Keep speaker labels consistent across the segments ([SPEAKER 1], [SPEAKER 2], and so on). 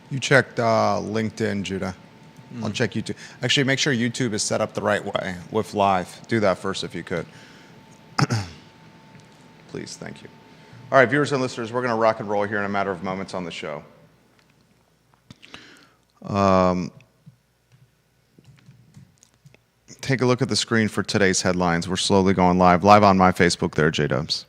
[SPEAKER 1] You checked LinkedIn, Judah. I'll check YouTube. Actually, make sure YouTube is set up the right way with live. Do that first if you could. Please, thank you. All right, viewers and listeners, we're going to rock and roll here in a matter of moments on the show. Take a look at the screen for today's headlines. We're slowly going live on my Facebook there, J-Dubs.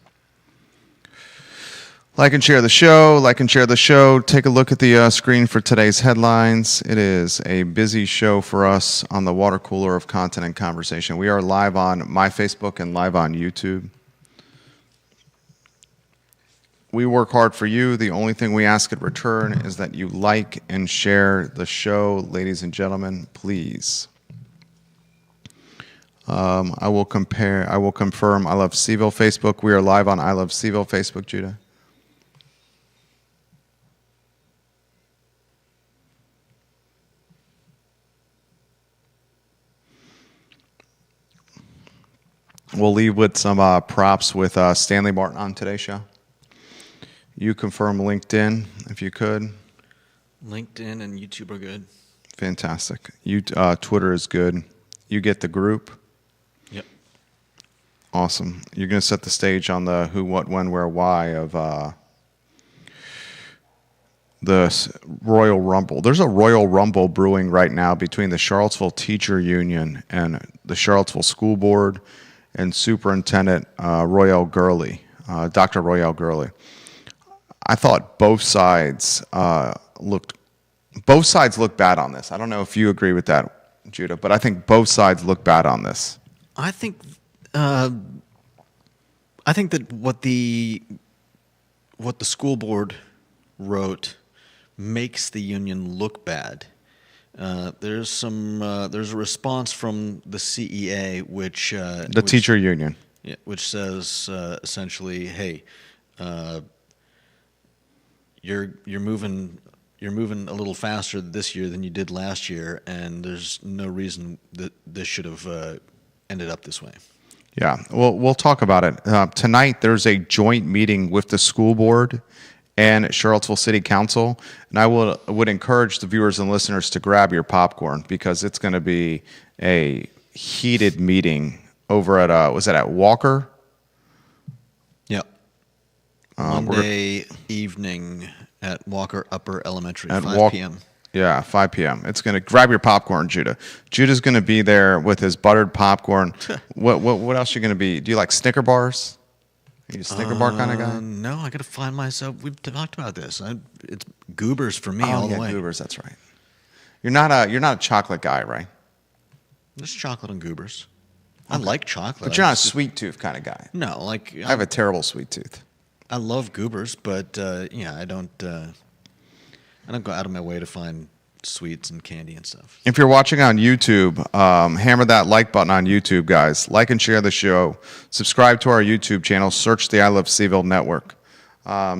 [SPEAKER 1] Like and share the show. Like and share the show. Take a look at the screen for today's headlines. It is a busy show for us on the water cooler of content and conversation. We are live on my Facebook and live on YouTube. We work hard for you. The only thing we ask in return is that you like and share the show. Ladies and gentlemen, please. I will confirm I Love CVille Facebook. We are live on I Love CVille Facebook, Judah. We'll leave with some props with Stanley Martin on today's show. You confirm LinkedIn, if you could.
[SPEAKER 2] LinkedIn and YouTube are good.
[SPEAKER 1] Fantastic. Twitter is good. You get the group.
[SPEAKER 2] Yep.
[SPEAKER 1] Awesome. You're going to set the stage on the who, what, when, where, why of the Royal Rumble. There's a Royal Rumble brewing right now between the Charlottesville Teacher Union and the Charlottesville School Board and Superintendent Royale Gurley, Dr. Royale Gurley. I thought both sides looked bad on this. I don't know if you agree with that, Judah, but I think both sides look bad on this.
[SPEAKER 2] I think that what the school board wrote makes the union look bad. There's a response from the CEA, which
[SPEAKER 1] Teacher Union,
[SPEAKER 2] which says essentially, hey, you're moving a little faster this year than you did last year, and there's no reason that this should have ended up this way.
[SPEAKER 1] Yeah, well, we'll talk about it. Tonight, there's a joint meeting with the school board and Charlottesville City Council, and I would encourage the viewers and listeners to grab your popcorn because it's going to be a heated meeting over at, was it at Walker?
[SPEAKER 2] Yep. Monday evening at Walker Upper Elementary, 5 p.m.
[SPEAKER 1] Yeah, 5 p.m. It's going to grab your popcorn, Judah. Judah's going to be there with his buttered popcorn. What else are you going to be? Do you like Snicker bars? Are you a Snicker bar kind of guy?
[SPEAKER 2] No, I got to find myself. We've talked about this. It's Goobers for me all the way.
[SPEAKER 1] Goobers, that's right. You're not a chocolate guy, right?
[SPEAKER 2] There's chocolate and Goobers. I like chocolate.
[SPEAKER 1] But you're not a sweet tooth kind of guy.
[SPEAKER 2] No, like
[SPEAKER 1] I have a terrible sweet tooth.
[SPEAKER 2] I love Goobers, but I don't go out of my way to find sweets and candy and stuff.
[SPEAKER 1] If you're watching on YouTube, hammer that like button on YouTube, guys. Like and share the show. Subscribe to our YouTube channel. Search the I Love CVille network.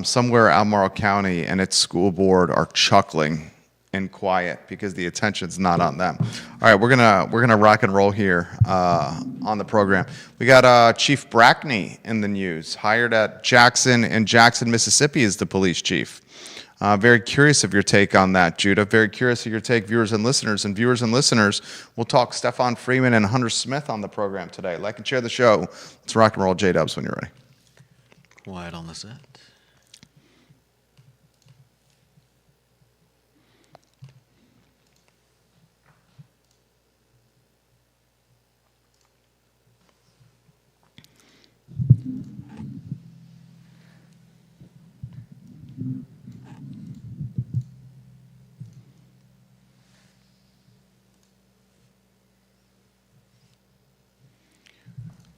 [SPEAKER 1] Somewhere Albemarle County and its school board are chuckling and quiet because the attention's not on them. All right, we're gonna rock and roll here on the program. We got Chief Brackney in the news, hired at Jackson, Mississippi, as the police chief. Very curious of your take on that, Judah. Very curious of your take, viewers and listeners. And viewers and listeners, we'll talk Stefan Freeman and Hunter Smith on the program today. Like and share the show. Let's rock and roll, J-Dubs, when you're ready.
[SPEAKER 2] Quiet on the set.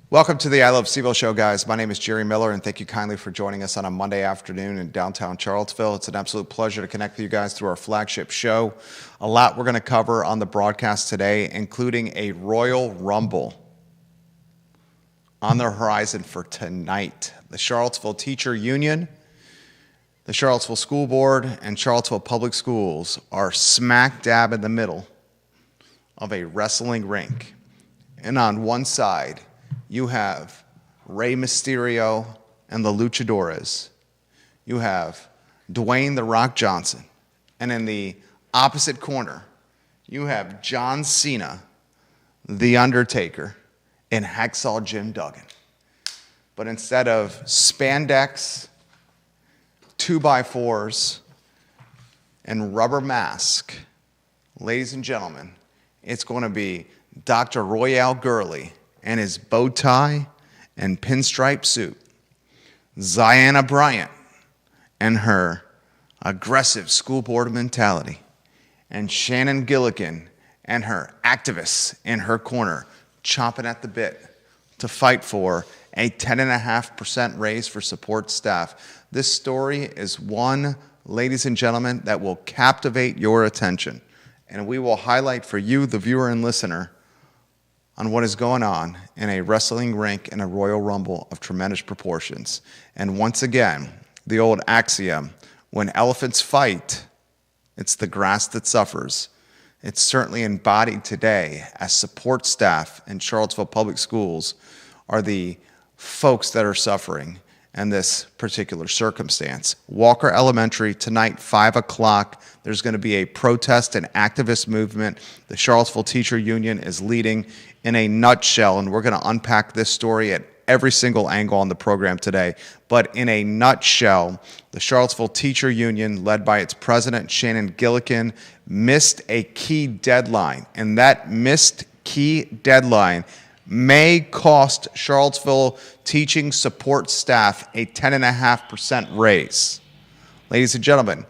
[SPEAKER 1] Welcome to the I Love CVille show, guys. My name is Jerry Miller, and thank you kindly for joining us on a Monday afternoon in downtown Charlottesville. It's an absolute pleasure to connect with you guys through our flagship show. A lot we're going to cover on the broadcast today, including a Royal Rumble on the horizon for tonight. The Charlottesville Teacher Union, the Charlottesville School Board, and Charlottesville Public Schools are smack dab in the middle of a wrestling rink. And on one side, you have Rey Mysterio and the Luchadores. You have Dwayne "The Rock" Johnson And in the opposite corner, you have John Cena, The Undertaker, and Hacksaw Jim Duggan. But instead of spandex, 2x4s, and rubber mask, ladies and gentlemen, it's going to be Dr. Royale Gurley and his bow tie and pinstripe suit, Ziana Bryant and her aggressive school board mentality, and Shannon Gilligan and her activists in her corner chomping at the bit to fight for a 10.5% raise for support staff. This story is one, ladies and gentlemen, that will captivate your attention. And we will highlight for you, the viewer and listener, on what is going on in a wrestling rink in a Royal Rumble of tremendous proportions. And once again, the old axiom, when elephants fight, it's the grass that suffers. It's certainly embodied today as support staff in Charlottesville Public Schools are the folks that are suffering in this particular circumstance. Walker Elementary, tonight, 5 o'clock, there's going to be a protest and activist movement the Charlottesville Teacher Union is leading in a nutshell, and we're going to unpack this story at every single angle on the program today. But in a nutshell, the Charlottesville Teacher Union, led by its president, Shannon Gilligan, missed a key deadline, and that missed key deadline may cost Charlottesville teaching support staff a 10.5% raise. Ladies and gentlemen,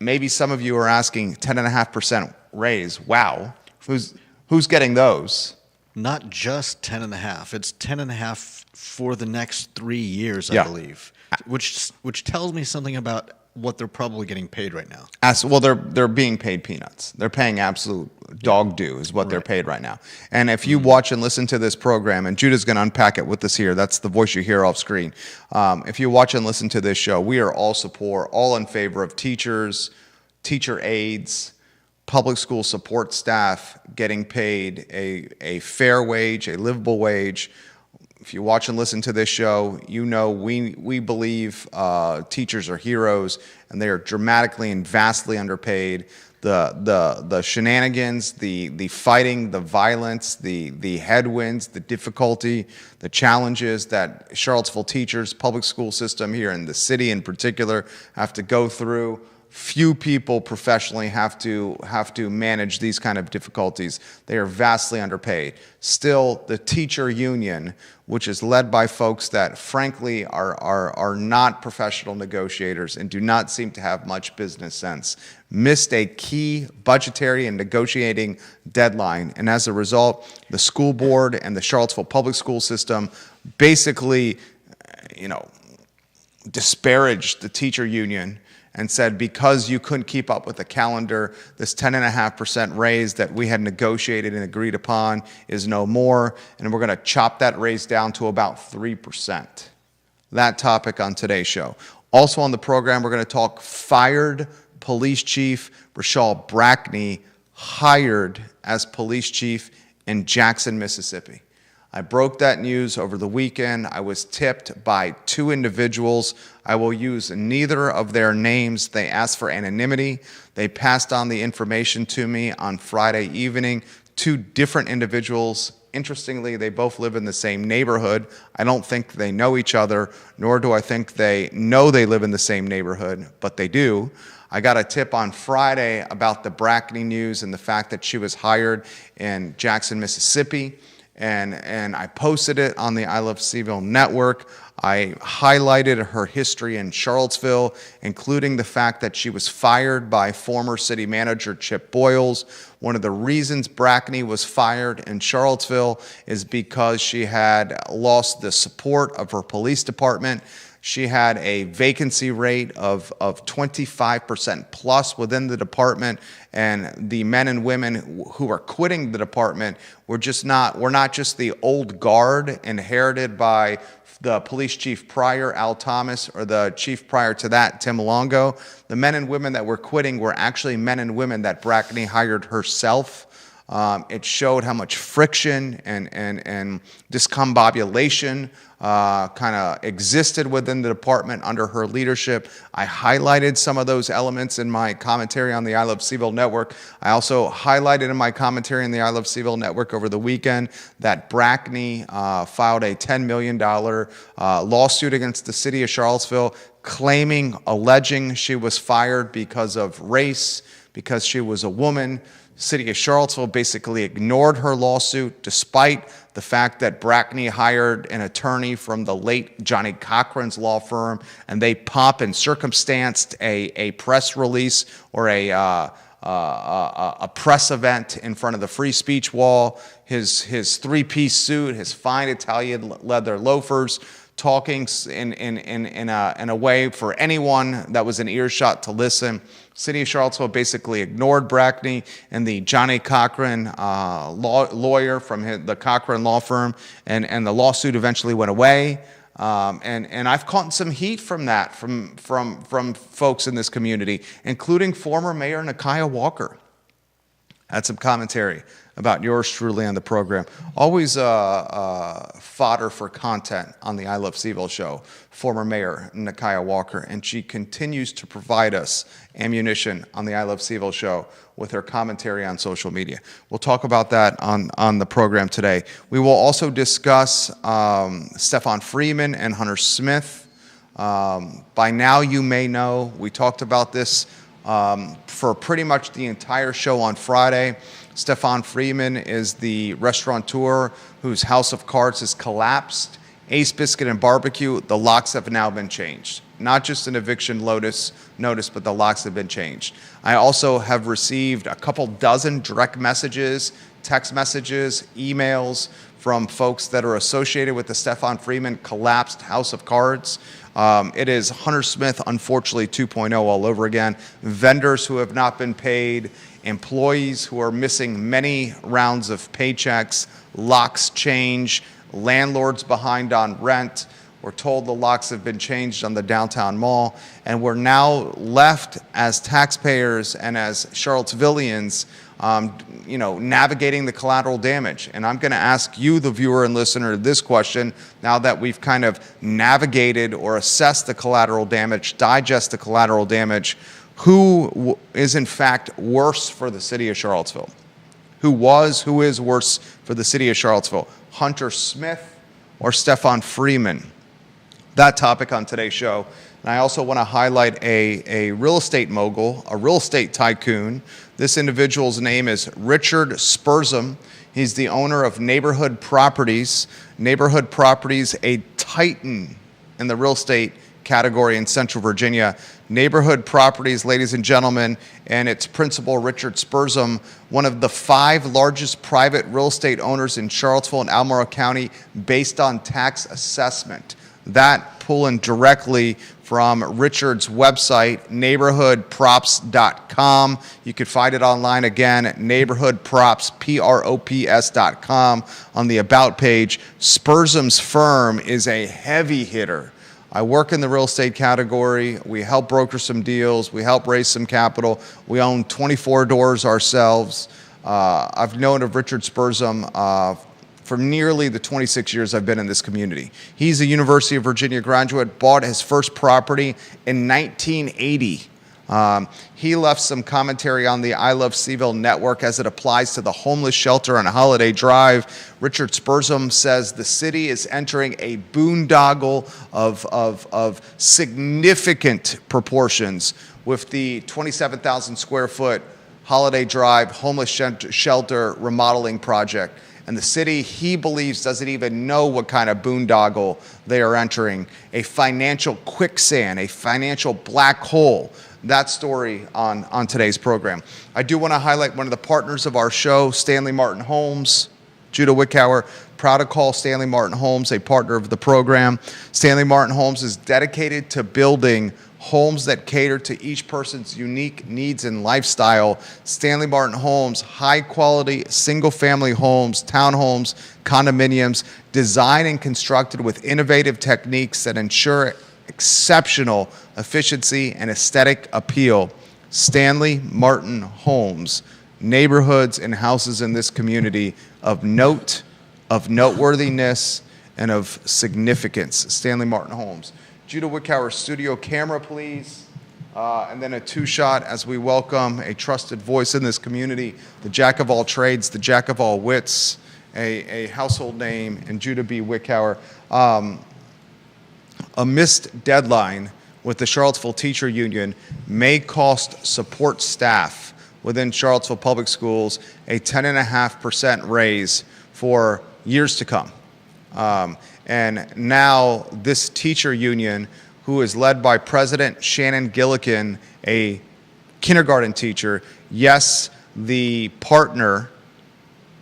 [SPEAKER 1] maybe some of you are asking, 10.5% raise, wow, who's getting those?
[SPEAKER 2] Not just 10.5. It's 10.5 for the next 3 years, I
[SPEAKER 1] Yeah.
[SPEAKER 2] believe, which tells me something about what they're probably getting paid right now.
[SPEAKER 1] Well, they're being paid peanuts. They're paying absolute dog due is what they're paid right now. And if you watch and listen to this program, and Judah's going to unpack it with us here, that's the voice you hear off screen. If you watch and listen to this show, we are all in favor of teachers, teacher aides, public school support staff getting paid a fair wage, a livable wage. If you watch and listen to this show, you know we believe teachers are heroes, and they are dramatically and vastly underpaid. The shenanigans, the fighting, the violence, the headwinds, the difficulty, the challenges that Charlottesville teachers, public school system here in the city in particular, have to go through. Few people professionally have to manage these kind of difficulties. They are vastly underpaid. Still, the teacher union, which is led by folks that frankly are not professional negotiators and do not seem to have much business sense, missed a key budgetary and negotiating deadline. And as a result, the school board and the Charlottesville public school system basically, disparaged the teacher union and said, because you couldn't keep up with the calendar, this 10.5% raise that we had negotiated and agreed upon is no more, and we're going to chop that raise down to about 3%. That topic on today's show. Also on the program, we're going to talk fired police chief Rashal Brackney, hired as police chief in Jackson, Mississippi. I broke that news over the weekend. I was tipped by 2 individuals. I will use neither of their names. They asked for anonymity. They passed on the information to me on Friday evening. 2 different individuals. Interestingly, they both live in the same neighborhood. I don't think they know each other, nor do I think they know they live in the same neighborhood, but they do. I got a tip on Friday about the Brackney news and the fact that she was hired in Jackson, Mississippi. And I posted it on the I Love CVille network. I highlighted her history in Charlottesville, including the fact that she was fired by former city manager Chip Boyles. One of the reasons Brackney was fired in Charlottesville is because she had lost the support of her police department. She had a vacancy rate of 25% plus within the department, and the men and women who are quitting the department were not just the old guard inherited by the police chief prior, Al Thomas, or the chief prior to that, Tim Longo. The men and women that were quitting were actually men and women that Brackney hired herself. It showed how much friction and discombobulation kind of existed within the department under her leadership. I highlighted some of those elements in my commentary on the I Love CVille Network. I also highlighted in my commentary on the I Love CVille Network over the weekend that Brackney filed a $10 million lawsuit against the city of Charlottesville, alleging she was fired because of race, because she was a woman. City of Charlottesville basically ignored her lawsuit despite the fact that Brackney hired an attorney from the late Johnny Cochran's law firm, and they pop and circumstanced a press release or a press event in front of the free speech wall, his three-piece suit, his fine Italian leather loafers, talking in a way for anyone that was in earshot to listen. City of Charlottesville basically ignored Brackney and the Johnny Cochran lawyer from the Cochran law firm, and the lawsuit eventually went away. And I've caught some heat from that from folks in this community, including former Mayor Nakia Walker. Had some commentary about yours truly on the program. Always fodder for content on the I Love CVille show, former Mayor Nakia Walker, and she continues to provide us ammunition on the I Love CVille show with her commentary on social media. We'll talk about that on the program today. We will also discuss Stefan Freeman and Hunter Smith. By now you may know, we talked about this for pretty much the entire show on Friday. Stefan Freeman is the restaurateur whose House of Cards has collapsed. Ace Biscuit and Barbecue, the locks have now been changed. Not just an eviction notice, but the locks have been changed. I also have received a couple dozen direct messages, text messages, emails from folks that are associated with the Stefan Freeman collapsed House of Cards. It is Hunter Smith, unfortunately, 2.0 all over again. Vendors who have not been paid, employees who are missing many rounds of paychecks, locks change, landlords behind on rent. We're told the locks have been changed on the downtown mall, and we're now left as taxpayers and as Charlottesvillians navigating the collateral damage. And I'm going to ask you, the viewer and listener, this question, now that we've kind of navigated or assessed the collateral damage, digest the collateral damage, who is in fact worse for the city of Charlottesville? Who is worse for the city of Charlottesville? Hunter Smith or Stefan Freeman? That topic on today's show. And I also want to highlight a real estate mogul, a real estate tycoon. This individual's name is Richard Spurzum. He's the owner of Neighborhood Properties. Neighborhood Properties, a titan in the real estate category in Central Virginia. Neighborhood Properties, ladies and gentlemen, and its principal, Richard Spurzum, one of the 5 largest private real estate owners in Charlottesville and Albemarle County based on tax assessment. That pulling directly from Richard's website, neighborhoodprops.com. You can find it online again at neighborhoodprops.com on the About page. Spurzum's firm is a heavy hitter. I work in the real estate category. We help broker some deals. We help raise some capital. We own 24 doors ourselves. I've known of Richard Spurzum for nearly the 26 years I've been in this community. He's a University of Virginia graduate, bought his first property in 1980. He left some commentary on the I Love CVille network as it applies to the homeless shelter on Holiday Drive. Richard Spurzum says the city is entering a boondoggle of significant proportions with the 27,000 square foot Holiday Drive homeless shelter remodeling project. And the city, he believes, doesn't even know what kind of boondoggle they are entering. A financial quicksand, a financial black hole. That story on today's program. I do want to highlight one of the partners of our show, Stanley Martin Homes. Judah Wickower, proud to call Stanley Martin Homes a partner of the program. Stanley Martin Homes is dedicated to building homes that cater to each person's unique needs and lifestyle. Stanley Martin Homes, high quality single family homes, townhomes, condominiums, designed and constructed with innovative techniques that ensure exceptional efficiency and aesthetic appeal. Stanley Martin Homes, neighborhoods and houses in this community of note, of noteworthiness, and of significance. Stanley Martin Holmes. Judah Wickower, studio camera, please. And then a two-shot as we welcome a trusted voice in this community, the jack of all trades, the jack of all wits, a household name, and Judah B. Wickower. A missed deadline with the Charlottesville Teacher Union may cost support staff within Charlottesville Public Schools a 10.5% raise for years to come. And now this teacher union, who is led by President Shannon Gillikin, a kindergarten teacher, yes, the partner,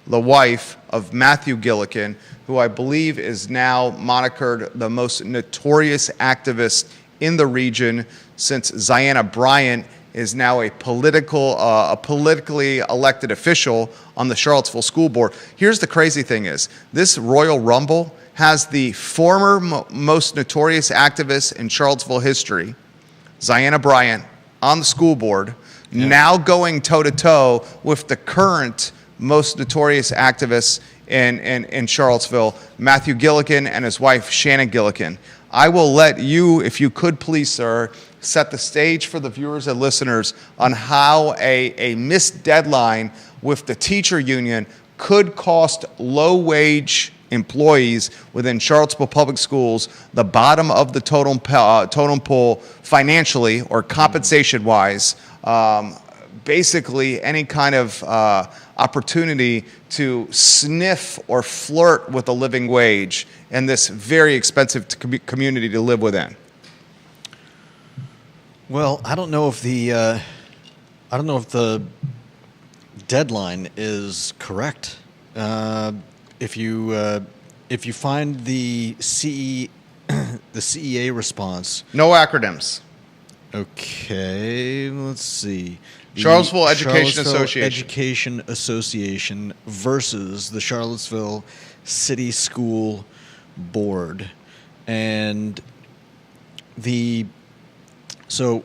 [SPEAKER 1] the wife of Matthew Gillikin, who I believe is now monikered the most notorious activist in the region, since Ziana Bryant is now a politically elected official on the Charlottesville School Board. Here's the crazy thing is, this Royal Rumble has the former most notorious activist in Charlottesville history, Ziana Bryant, on the school board, now going toe-to-toe with the current most notorious activist in Charlottesville, Matthew Gillikin, and his wife, Shannon Gillikin. I will let you, if you could please, sir, set the stage for the viewers and listeners on how a missed deadline with the teacher union could cost low-wage employees within Charlottesville Public Schools the bottom of the totem pole financially or compensation-wise. Basically, any kind of opportunity to sniff or flirt with a living wage in this very expensive community to live within.
[SPEAKER 2] Well, I don't know if the deadline is correct. If you find the CEA response.
[SPEAKER 1] No acronyms.
[SPEAKER 2] Okay, let's see. The
[SPEAKER 1] Charlottesville Education Association.
[SPEAKER 2] Education Association versus the Charlottesville City School Board. And so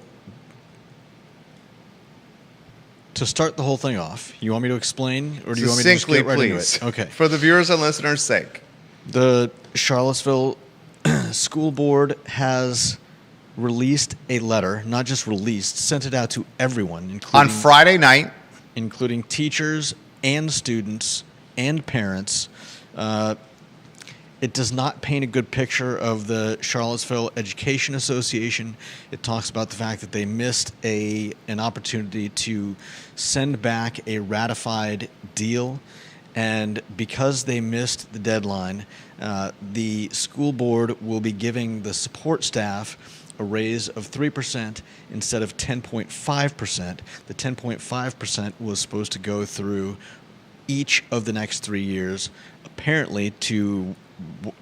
[SPEAKER 2] to start the whole thing off, you want me to explain, or do you want me to just get right into it? Okay.
[SPEAKER 1] For the viewers and listeners' sake.
[SPEAKER 2] The Charlottesville School Board has released a letter, not just released, sent it out to everyone, including
[SPEAKER 1] on Friday night,
[SPEAKER 2] including teachers and students and parents. It does not paint a good picture of the Charlottesville Education Association. It talks about the fact that they missed an opportunity to send back a ratified deal, and because they missed the deadline, the school board will be giving the support staff a raise of 3% instead of 10.5%. The 10.5% was supposed to go through each of the next 3 years, apparently to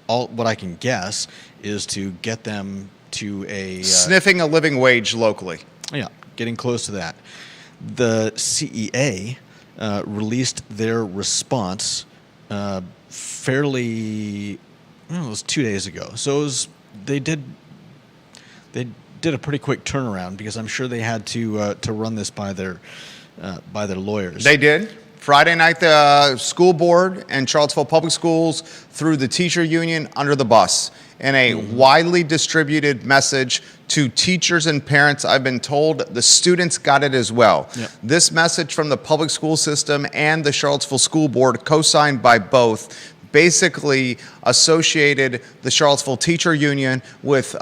[SPEAKER 2] what I can guess is to get them to a
[SPEAKER 1] sniffing a living wage locally.
[SPEAKER 2] Yeah, getting close to that. The CEA released their response fairly, well, it was 2 days ago. So they did a pretty quick turnaround, because I'm sure they had to run this by their lawyers.
[SPEAKER 1] They did. Friday night, the school board and Charlottesville Public Schools threw the teacher union under the bus in a widely distributed message to teachers and parents. I've been told the students got it as well.
[SPEAKER 2] Yep.
[SPEAKER 1] This message from the public school system and the Charlottesville School Board, co-signed by both, basically associated the Charlottesville Teacher Union with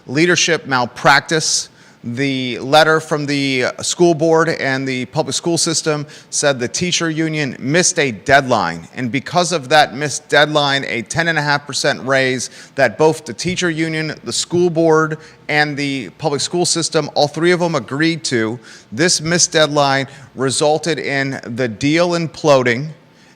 [SPEAKER 1] leadership malpractice. The letter from the school board and the public school system said the teacher union missed a deadline, and because of that missed deadline, a 10.5% raise that both the teacher union, the school board, and the public school system, all three of them agreed to. This missed deadline resulted in the deal imploding,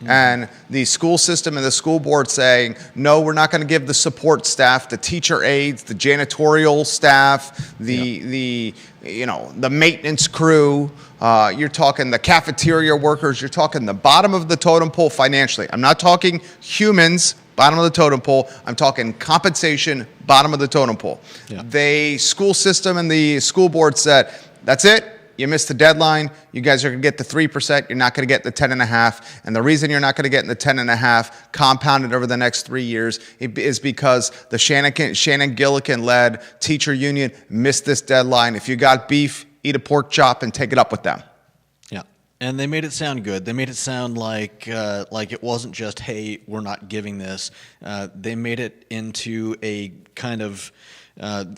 [SPEAKER 1] and the school system and the school board saying, no, we're not going to give the support staff, the teacher aides, the janitorial staff, the maintenance crew. You're talking the cafeteria workers. You're talking the bottom of the totem pole financially. I'm not talking humans, bottom of the totem pole. I'm talking compensation, bottom of the totem pole.
[SPEAKER 2] Yeah.
[SPEAKER 1] The school system and the school board said, that's it. you missed the deadline. You guys are going to get the 3%. You're not going to get the 10.5. And the reason you're not going to get the 10.5 compounded over the next 3 years is because the Shannon Gillikin-led teacher union missed this deadline. If you got beef, eat a pork chop and take it up with them.
[SPEAKER 2] Yeah, and they made it sound good. They made it sound like it wasn't just, hey, we're not giving this. They made it into a kind of,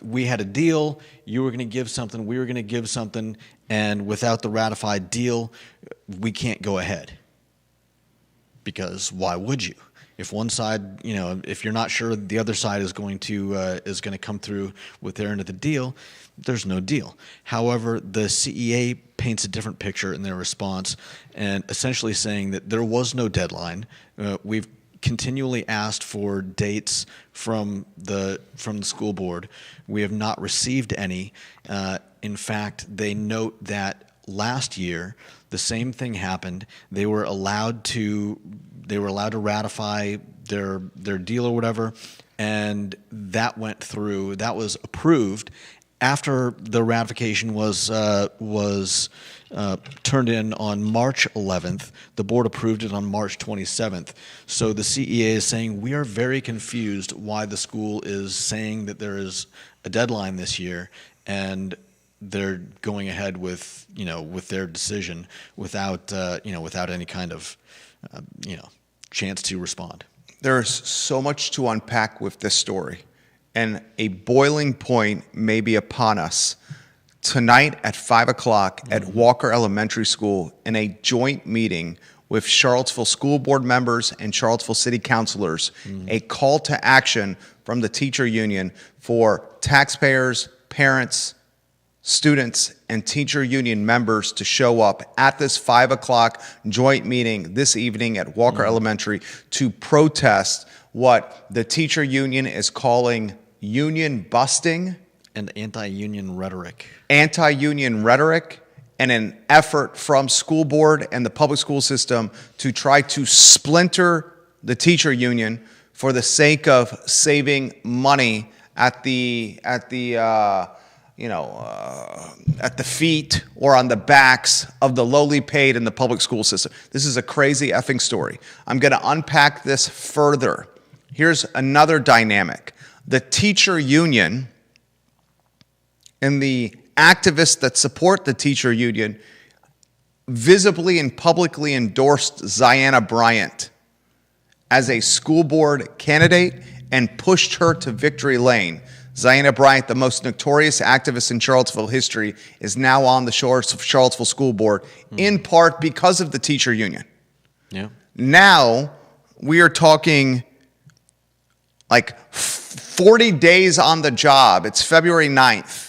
[SPEAKER 2] we had a deal, you were going to give something, we were going to give something, and without the ratified deal, we can't go ahead. Because why would you? If one side, if you're not sure the other side is going to come through with their end of the deal, there's no deal. However, the CEA paints a different picture in their response, and essentially saying that there was no deadline. We've continually asked for dates from the school board. We have not received any. In fact, they note that last year the same thing happened. They were allowed to ratify their deal or whatever, and that went through. That was approved. After the ratification was turned in on March 11th, the board approved it on March 27th. So the CEA is saying, we are very confused why the school is saying that there is a deadline this year, and they're going ahead with their decision without any kind of chance to respond.
[SPEAKER 1] There's so much to unpack with this story, and a boiling point may be upon us. Tonight at 5 o'clock at Walker Elementary School, in a joint meeting with Charlottesville School Board members and Charlottesville City Councilors, a call to action from the teacher union for taxpayers, parents, students, and teacher union members to show up at this 5 o'clock joint meeting this evening at Walker Elementary to protest what the teacher union is calling union busting
[SPEAKER 2] and anti-union rhetoric.
[SPEAKER 1] Anti-union rhetoric, and an effort from school board and the public school system to try to splinter the teacher union for the sake of saving money at the feet or on the backs of the lowly paid in the public school system. This is a crazy effing story. I'm going to unpack this further. Here's another dynamic. The teacher union and the activists that support the teacher union visibly and publicly endorsed Ziana Bryant as a school board candidate and pushed her to victory lane. Ziana Bryant, the most notorious activist in Charlottesville history, is now on the shores of Charlottesville School Board, in part because of the teacher union.
[SPEAKER 2] Yeah.
[SPEAKER 1] Now we are talking like 40 days on the job. It's February 9th.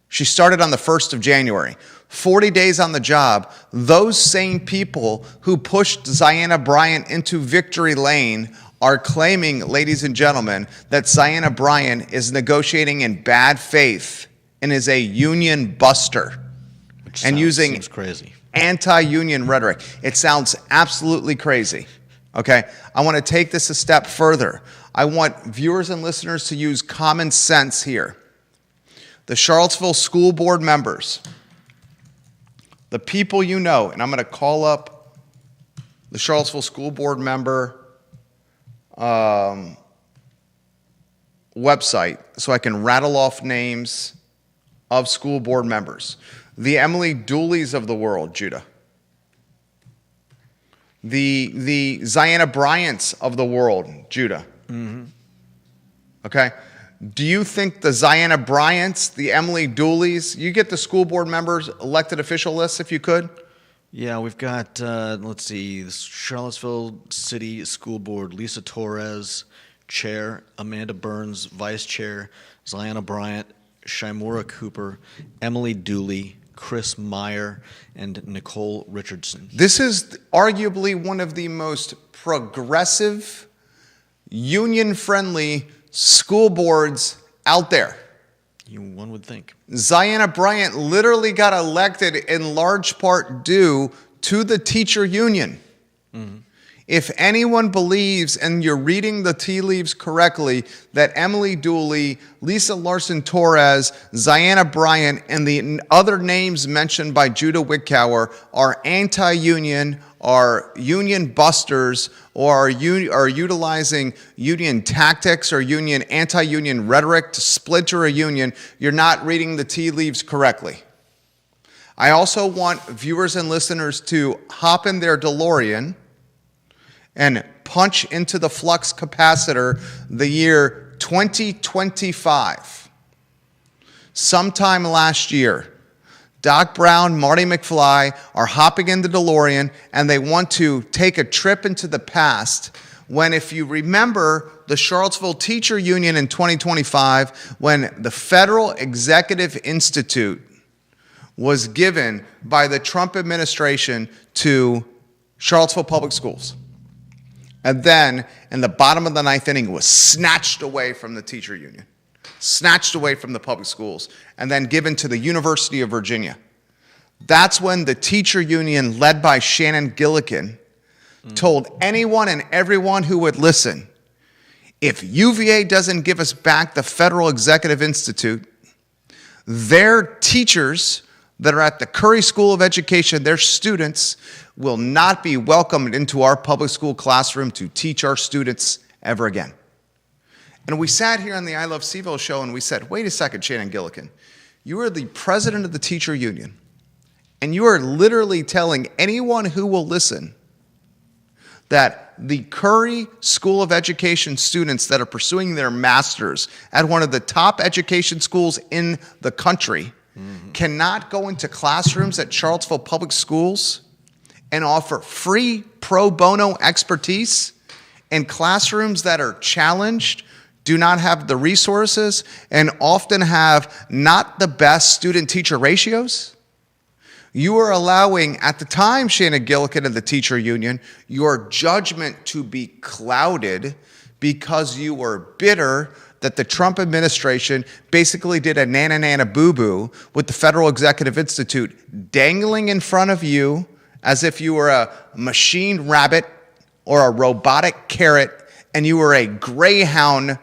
[SPEAKER 1] She started on the 1st of January. 40 days on the job. Those same people who pushed Ziana Bryant into victory lane are claiming, ladies and gentlemen, that Ziana Bryant is negotiating in bad faith and is a union buster and using
[SPEAKER 2] crazy
[SPEAKER 1] anti-union rhetoric. It sounds absolutely crazy. Okay, I want to take this a step further. I want viewers and listeners to use common sense here. The Charlottesville School Board members, the people you know, and I'm going to call up the Charlottesville School Board member website so I can rattle off names of school board members. The Emily Dooleys of the world, Judah. The Ziana Bryants of the world, Judah. Okay? Do you think the Ziana Bryants, the Emily Dooleys, you get the school board members elected official list if you could?
[SPEAKER 2] Yeah, we've got, let's see, the Charlottesville City School Board, Lisa Torres, Chair, Amanda Burns, Vice Chair, Ziana Bryant, Shimura Cooper, Emily Dooley, Chris Meyer, and Nicole Richardson.
[SPEAKER 1] This is arguably one of the most progressive, union-friendly school boards out there.
[SPEAKER 2] One would think.
[SPEAKER 1] Ziana Bryant literally got elected in large part due to the teacher union. If anyone believes, and you're reading the tea leaves correctly, that Emily Dooley, Lisa Larson Torres, Ziana Bryant, and the other names mentioned by Judah Wickower are anti-union, are union busters, or are utilizing union tactics or anti-union rhetoric to splinter a union, you're not reading the tea leaves correctly. I also want viewers and listeners to hop in their DeLorean and punch into the flux capacitor the year 2025. Sometime last year, Doc Brown, Marty McFly are hopping in the DeLorean, and they want to take a trip into the past when, if you remember, the Charlottesville Teacher Union in 2025, when the Federal Executive Institute was given by the Trump administration to Charlottesville Public Schools. And then, in the bottom of the ninth inning, was snatched away from the teacher union, snatched away from the public schools, and then given to the University of Virginia. That's when the teacher union, led by Shannon Gillikin, told anyone and everyone who would listen, if UVA doesn't give us back the Federal Executive Institute, their teachers that are at the Curry School of Education, their students, will not be welcomed into our public school classroom to teach our students ever again. And we sat here on the I Love CVille show and we said, wait a second, Shannon Gillikin, you are the president of the teacher union, and you are literally telling anyone who will listen that the Curry School of Education students that are pursuing their masters at one of the top education schools in the country cannot go into classrooms at Charlottesville Public Schools and offer free pro bono expertise in classrooms that are challenged, do not have the resources, and often have not the best student-teacher ratios. You are allowing, at the time, Shannon Gillikin of the teacher union, your judgment to be clouded because you were bitter that the Trump administration basically did a nana boo-boo with the Federal Executive Institute dangling in front of you as if you were a machine rabbit or a robotic carrot, and you were a greyhound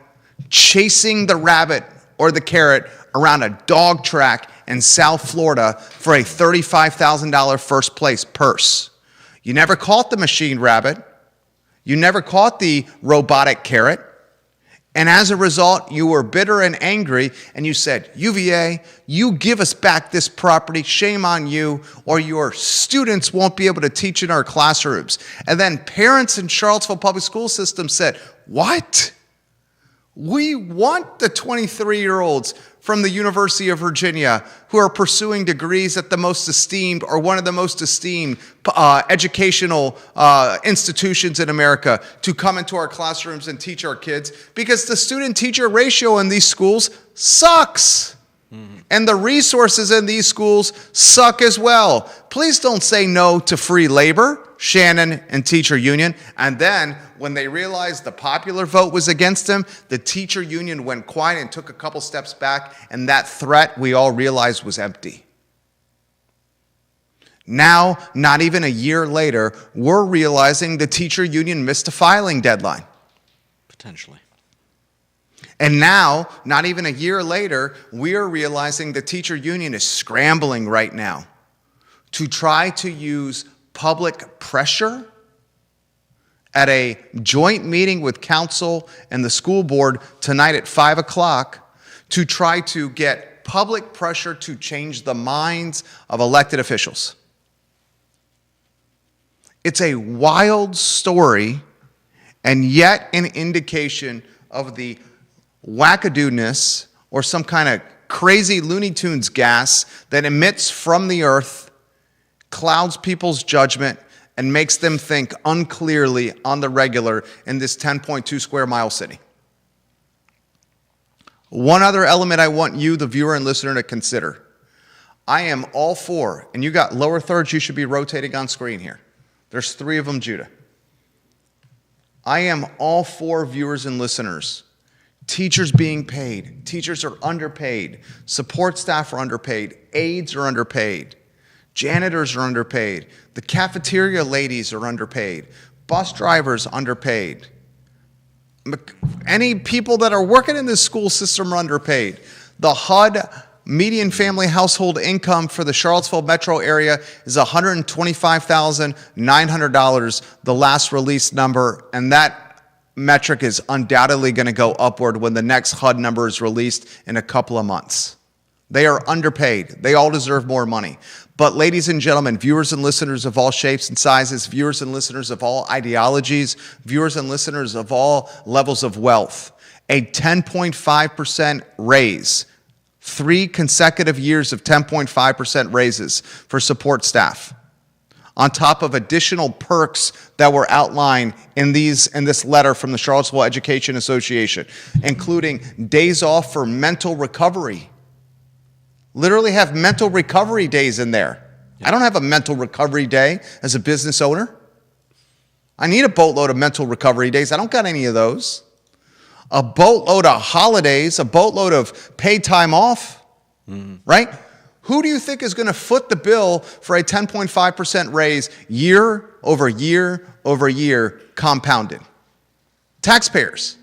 [SPEAKER 1] chasing the rabbit or the carrot around a dog track in South Florida for a $35,000 first place purse. You never caught the machine rabbit. You never caught the robotic carrot. And as a result, you were bitter and angry, and you said, UVA, you give us back this property, shame on you, or your students won't be able to teach in our classrooms. And then parents in Charlottesville Public School System said, what? We want the 23-year-olds from the University of Virginia who are pursuing degrees at the most esteemed or one of the most esteemed educational institutions in America to come into our classrooms and teach our kids, because the student-teacher ratio in these schools sucks. And the resources in these schools suck as well. Please don't say no to free labor, Shannon and teacher union. And then when they realized the popular vote was against them, the teacher union went quiet and took a couple steps back, and that threat we all realized was empty. Now, not even a year later, we're realizing the teacher union missed a filing deadline.
[SPEAKER 2] Potentially.
[SPEAKER 1] And now, not even a year later, we are realizing the teacher union is scrambling right now to try to use public pressure at a joint meeting with council and the school board tonight at 5 o'clock to try to get public pressure to change the minds of elected officials. It's a wild story, and yet an indication of the wackadoo-ness or some kind of crazy Looney Tunes gas that emits from the earth, clouds people's judgment, and makes them think unclearly on the regular in this 10.2 square mile city. One other element I want you, the viewer and listener, to consider. I am all for, and you got lower thirds you should be rotating on screen here. There's 3 of them, Judah. I am all for, viewers and listeners, teachers being paid. Teachers are underpaid. Support staff are underpaid. Aides are underpaid. Janitors are underpaid. The cafeteria ladies are underpaid. bus drivers underpaid. Any people that are working in this school system are underpaid. The HUD median family household income for the Charlottesville metro area is $125,900, the last released number, and that metric is undoubtedly going to go upward when the next HUD number is released in a couple of months. They are underpaid. They all deserve more money. But ladies and gentlemen, viewers and listeners of all shapes and sizes, viewers and listeners of all ideologies, viewers and listeners of all levels of wealth, a 10.5% raise, 3 consecutive years of 10.5% raises for support staff, on top of additional perks that were outlined in this letter from the Charlottesville Education Association, including days off for mental recovery. Literally have mental recovery days in there. I don't have a mental recovery day as a business owner. I need a boatload of mental recovery days. I don't got any of those. A boatload of holidays, a boatload of paid time off, right? Who do you think is going to foot the bill for a 10.5% raise year over year over year compounded? Taxpayers.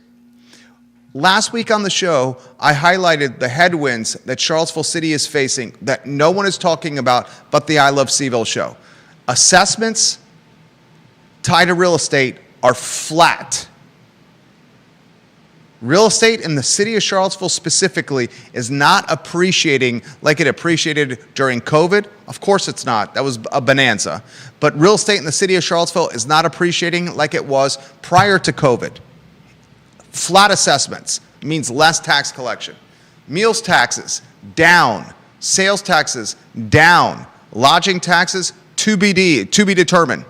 [SPEAKER 1] Last week on the show, I highlighted the headwinds that Charlottesville City is facing that no one is talking about but the I Love CVille show. Assessments tied to real estate are flat. Real estate in the city of Charlottesville specifically is not appreciating like it appreciated during COVID. Of course it's not. That was a bonanza. But real estate in the city of Charlottesville is not appreciating like it was prior to COVID. Flat assessments means less tax collection. Meals taxes, down. Sales taxes, down. Lodging taxes, to be determined.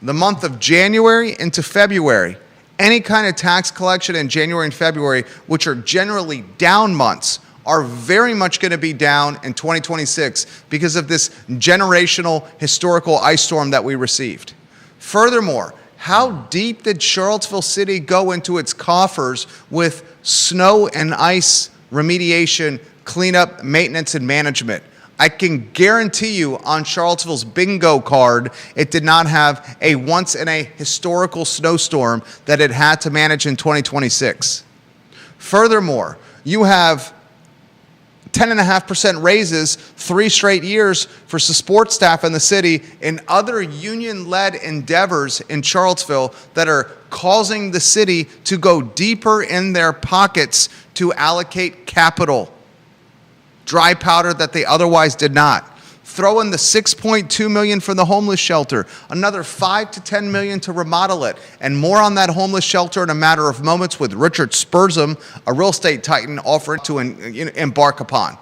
[SPEAKER 1] The month of January into February, any kind of tax collection in January and February, which are generally down months, are very much going to be down in 2026 because of this generational historical ice storm that we received. Furthermore, how deep did Charlottesville City go into its coffers with snow and ice remediation, cleanup, maintenance, and management? I can guarantee you on Charlottesville's bingo card, it did not have a once-in-a-historical snowstorm that it had to manage in 2026. Furthermore, you have 10.5% raises 3 straight years for support staff in the city and other union-led endeavors in Charlottesville that are causing the city to go deeper in their pockets to allocate capital, dry powder that they otherwise did not. Throw in the $6.2 million for the homeless shelter, another $5 to $10 million to remodel it, and more on that homeless shelter in a matter of moments with Richard Spurzum, a real estate titan, offering to embark upon.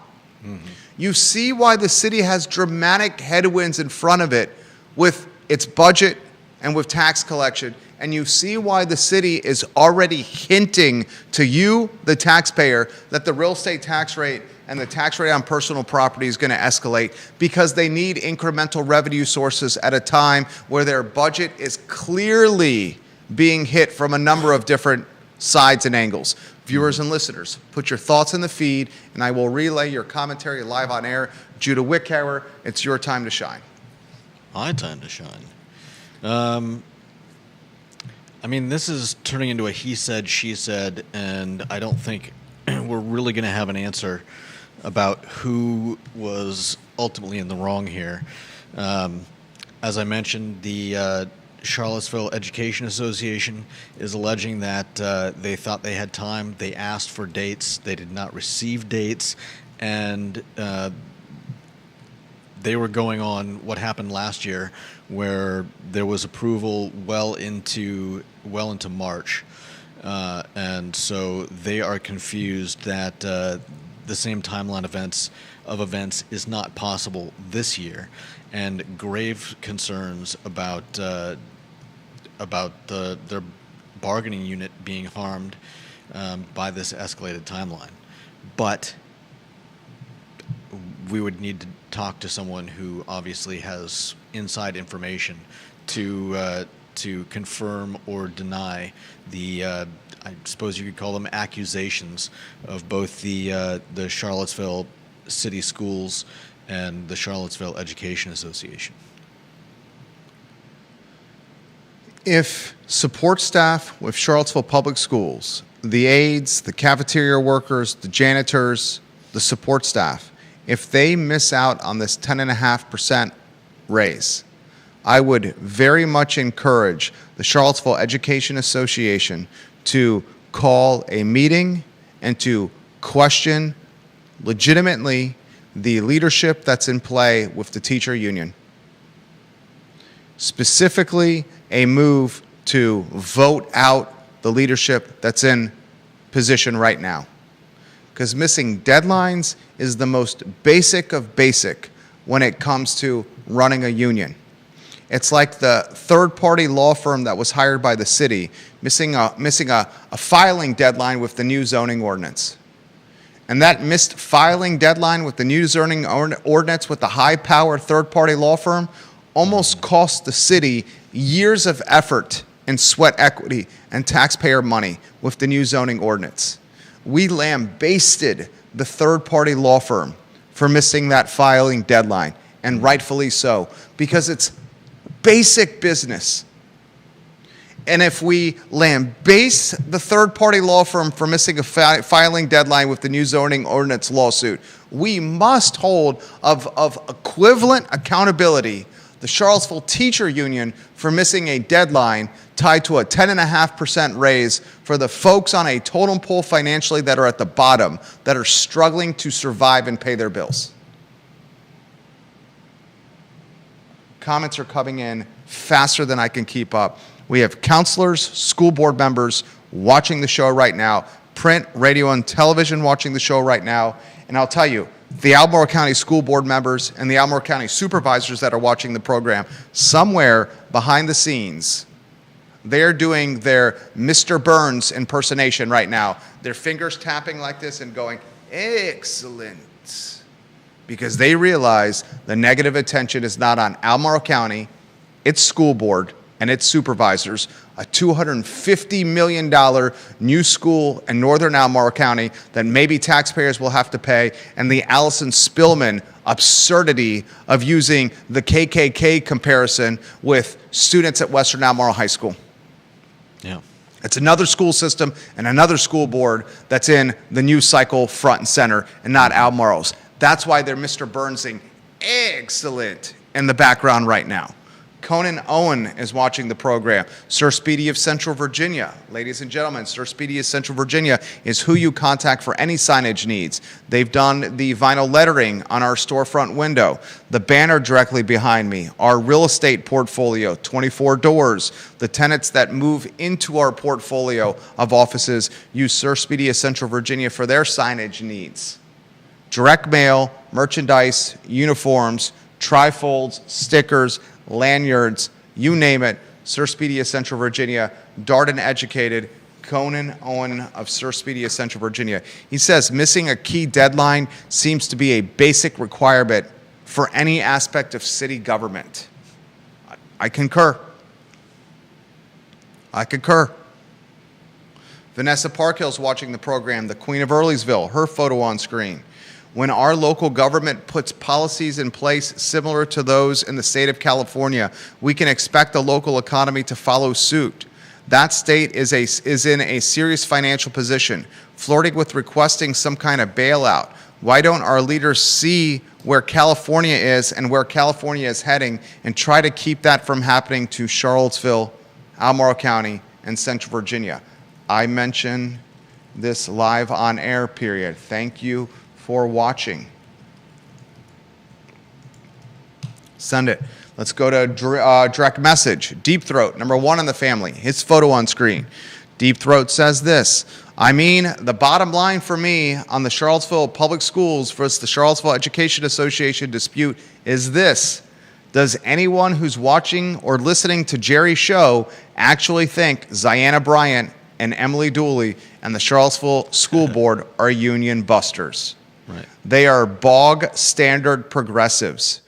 [SPEAKER 1] You see why the city has dramatic headwinds in front of it with its budget and with tax collection, and you see why the city is already hinting to you, the taxpayer, that the real estate tax rate and the tax rate on personal property is going to escalate because they need incremental revenue sources at a time where their budget is clearly being hit from a number of different sides and angles. Viewers and listeners, put your thoughts in the feed, and I will relay your commentary live on air. Judah Wickhauer, it's your time to shine.
[SPEAKER 2] My time to shine. I mean, this is turning into a he said, she said, and I don't think we're really going to have an answer about who was ultimately in the wrong here. As I mentioned, the Charlottesville Education Association is alleging that they thought they had time. They asked for dates. They did not receive dates. And they were going on what happened last year, where there was approval well into March. And so they are confused that the same timeline of events is not possible this year, and grave concerns about their bargaining unit being harmed by this escalated timeline. But we would need to talk to someone who obviously has inside information to confirm or deny the I suppose you could call them accusations of both the Charlottesville City Schools and the Charlottesville Education Association.
[SPEAKER 1] If support staff with Charlottesville Public Schools, the aides, the cafeteria workers, the janitors, the support staff, if they miss out on this 10.5% raise, I would very much encourage the Charlottesville Education Association to call a meeting and to question legitimately the leadership that's in play with the teacher union. Specifically, a move to vote out the leadership that's in position right now. Because missing deadlines is the most basic of basic when it comes to running a union. It's like the third-party law firm that was hired by the city missing a filing deadline with the new zoning ordinance. And that missed filing deadline with the new zoning ordinance with the high-powered third-party law firm almost cost the city years of effort and sweat equity and taxpayer money with the new zoning ordinance. We lambasted the third-party law firm for missing that filing deadline, and rightfully so, because it's basic business. And if we lambaste the third-party law firm for missing a filing deadline with the new zoning ordinance lawsuit, we must hold of equivalent accountability the Charlottesville Teacher Union for missing a deadline tied to a 10.5% raise for the folks on a totem pole financially that are at the bottom, that are struggling to survive and pay their bills. Comments are coming in faster than I can keep up. We have counselors, school board members watching the show right now, print, radio, and television watching the show right now. And I'll tell you, the Albemarle County school board members and the Albemarle County supervisors that are watching the program, somewhere behind the scenes, they're doing their Mr. Burns impersonation right now. Their fingers tapping like this and going, excellent. Because they realize the negative attention is not on Albemarle County, its school board, and its supervisors, a $250 million new school in northern Albemarle County that maybe taxpayers will have to pay, and the Allison Spillman absurdity of using the KKK comparison with students at Western Albemarle High School.
[SPEAKER 2] Yeah.
[SPEAKER 1] It's another school system and another school board that's in the news cycle front and center, and not Albemarle's. That's why they're Mr. Burnsing excellent in the background right now. Conan Owen is watching the program. Sir Speedy of Central Virginia. Ladies and gentlemen, Sir Speedy of Central Virginia is who you contact for any signage needs. They've done the vinyl lettering on our storefront window, the banner directly behind me, our real estate portfolio, 24 doors. The tenants that move into our portfolio of offices use Sir Speedy of Central Virginia for their signage needs. Direct mail, merchandise, uniforms, trifolds, stickers, lanyards, you name it. Sir Speedy of Central Virginia, Darden educated, Conan Owen of Sir Speedy of Central Virginia. He says missing a key deadline seems to be a basic requirement for any aspect of city government. I concur. I concur. Vanessa Parkhill's watching the program, the Queen of Earlysville, her photo on screen. When our local government puts policies in place similar to those in the state of California, we can expect the local economy to follow suit. That state is in a serious financial position, flirting with requesting some kind of bailout. Why don't our leaders see where California is and where California is heading and try to keep that from happening to Charlottesville, Albemarle County, and Central Virginia? I mention this live on air, period. Thank you for watching. Send it. Let's go to direct message. Deep Throat, number 1 in the family. His photo on screen. Deep Throat says this: I mean, the bottom line for me on the Charlottesville Public Schools versus the Charlottesville Education Association dispute is this. Does anyone who's watching or listening to Jerry's show actually think Ziana Bryant and Emily Dooley and the Charlottesville School Board are union busters?
[SPEAKER 2] Right.
[SPEAKER 1] They are bog standard progressives,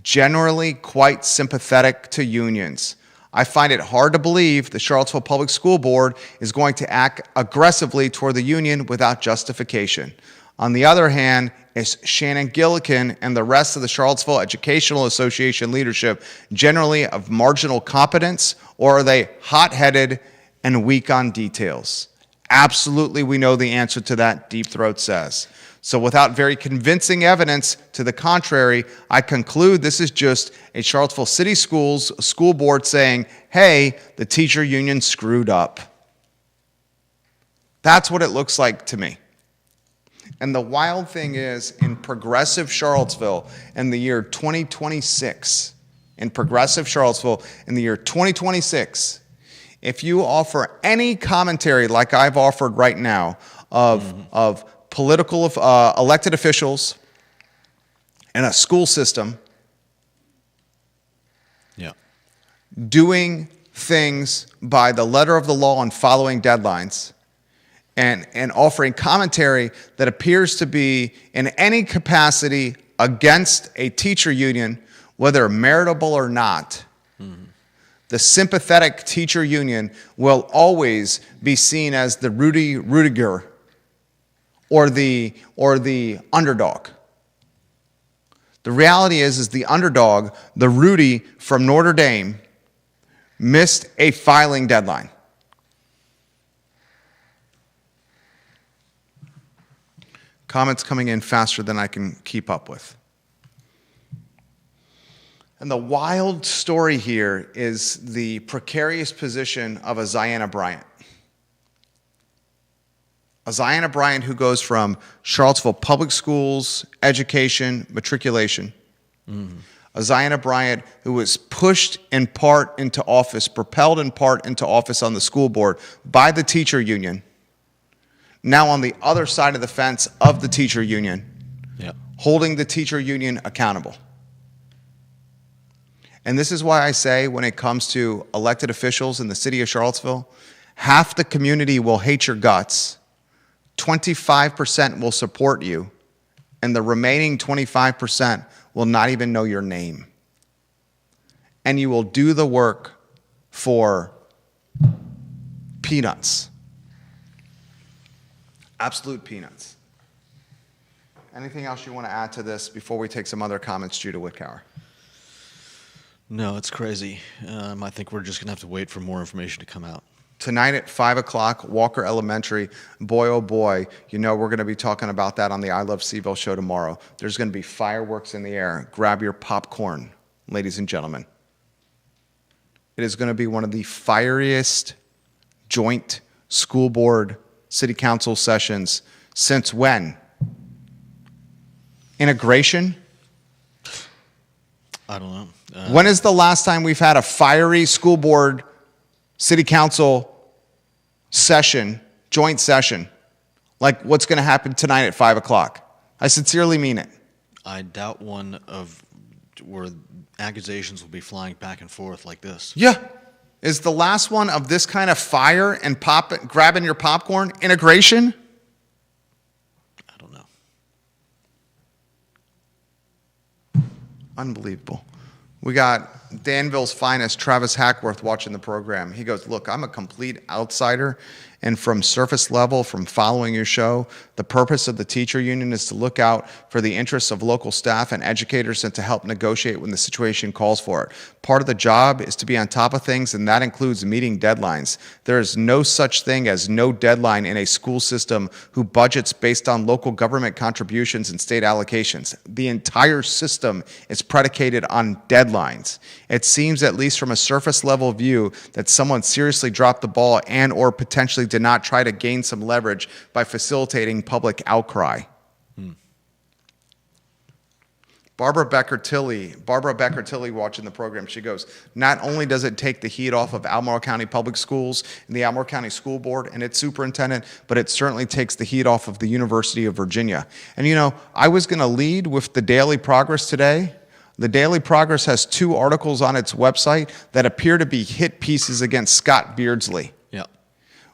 [SPEAKER 1] generally quite sympathetic to unions. I find it hard to believe the Charlottesville Public School Board is going to act aggressively toward the union without justification. On the other hand, is Shannon Gillikin and the rest of the Charlottesville Educational Association leadership generally of marginal competence, or are they hot-headed and weak on details? Absolutely, we know the answer to that, Deep Throat says. So without very convincing evidence to the contrary, I conclude this is just a Charlottesville City Schools school board saying, hey, the teacher union screwed up. That's what it looks like to me. And the wild thing is, in progressive Charlottesville in the year 2026, if you offer any commentary like I've offered right now of political elected officials and a school system doing things by the letter of the law and following deadlines, and offering commentary that appears to be in any capacity against a teacher union, whether meritable or not, the sympathetic teacher union will always be seen as the Rudiger or the underdog. The reality is the underdog, the Rudy from Notre Dame, missed a filing deadline. Comments coming in faster than I can keep up with. And the wild story here is the precarious position of a Ziana Bryant. A Ziana Bryant who goes from Charlottesville Public Schools, education, matriculation. A Ziana Bryant who was pushed in part into office, propelled in part into office on the school board by the teacher union. Now on the other side of the fence of the teacher union, holding the teacher union accountable. And this is why I say when it comes to elected officials in the city of Charlottesville, half the community will hate your guts, 25% will support you, and the remaining 25% will not even know your name. And you will do the work for peanuts. Absolute peanuts. Anything else you want to add to this before we take some other comments, Judah Wickower?
[SPEAKER 2] No, it's crazy. I think we're just going to have to wait for more information to come out.
[SPEAKER 1] Tonight at 5 o'clock, Walker Elementary. Boy, oh boy, you know we're going to be talking about that on the I Love CVille show tomorrow. There's going to be fireworks in the air. Grab your popcorn, ladies and gentlemen. It is going to be one of the fieriest joint school board city council sessions since when? Integration?
[SPEAKER 2] I don't know.
[SPEAKER 1] When is the last time we've had a fiery school board city council session, joint session, like what's going to happen tonight at 5 o'clock? I sincerely mean it.
[SPEAKER 2] I doubt one of where accusations will be flying back and forth like this.
[SPEAKER 1] Yeah. Is the last one of this kind of fire and grabbing your popcorn integration?
[SPEAKER 2] I don't know.
[SPEAKER 1] Unbelievable. We got Danville's finest, Travis Hackworth, watching the program. He goes, look, I'm a complete outsider, and from surface level, from following your show, the purpose of the teacher union is to look out for the interests of local staff and educators and to help negotiate when the situation calls for it. Part of the job is to be on top of things, and that includes meeting deadlines. There is no such thing as no deadline in a school system who budgets based on local government contributions and state allocations. The entire system is predicated on deadlines. It seems, at least from a surface level view, that someone seriously dropped the ball and or potentially did not try to gain some leverage by facilitating public outcry. Barbara Becker-Tilley watching the program, she goes, not only does it take the heat off of Albemarle County Public Schools and the Albemarle County School Board and its superintendent, but it certainly takes the heat off of the University of Virginia. And you know, I was going to lead with the Daily Progress today. The Daily Progress has 2 articles on its website that appear to be hit pieces against Scott Beardsley.
[SPEAKER 2] Yeah.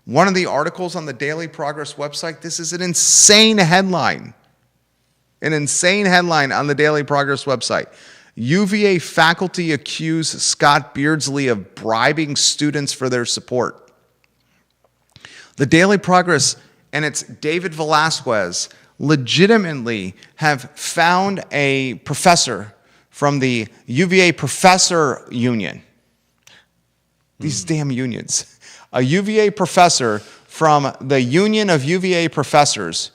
[SPEAKER 1] One of the articles on the Daily Progress website, this is an insane headline. An insane headline on the Daily Progress website. UVA faculty accuse Scott Beardsley of bribing students for their support. The Daily Progress, and it's David Velasquez, legitimately have found a professor from the UVA Professor Union. These damn unions. A UVA professor from the Union of UVA Professors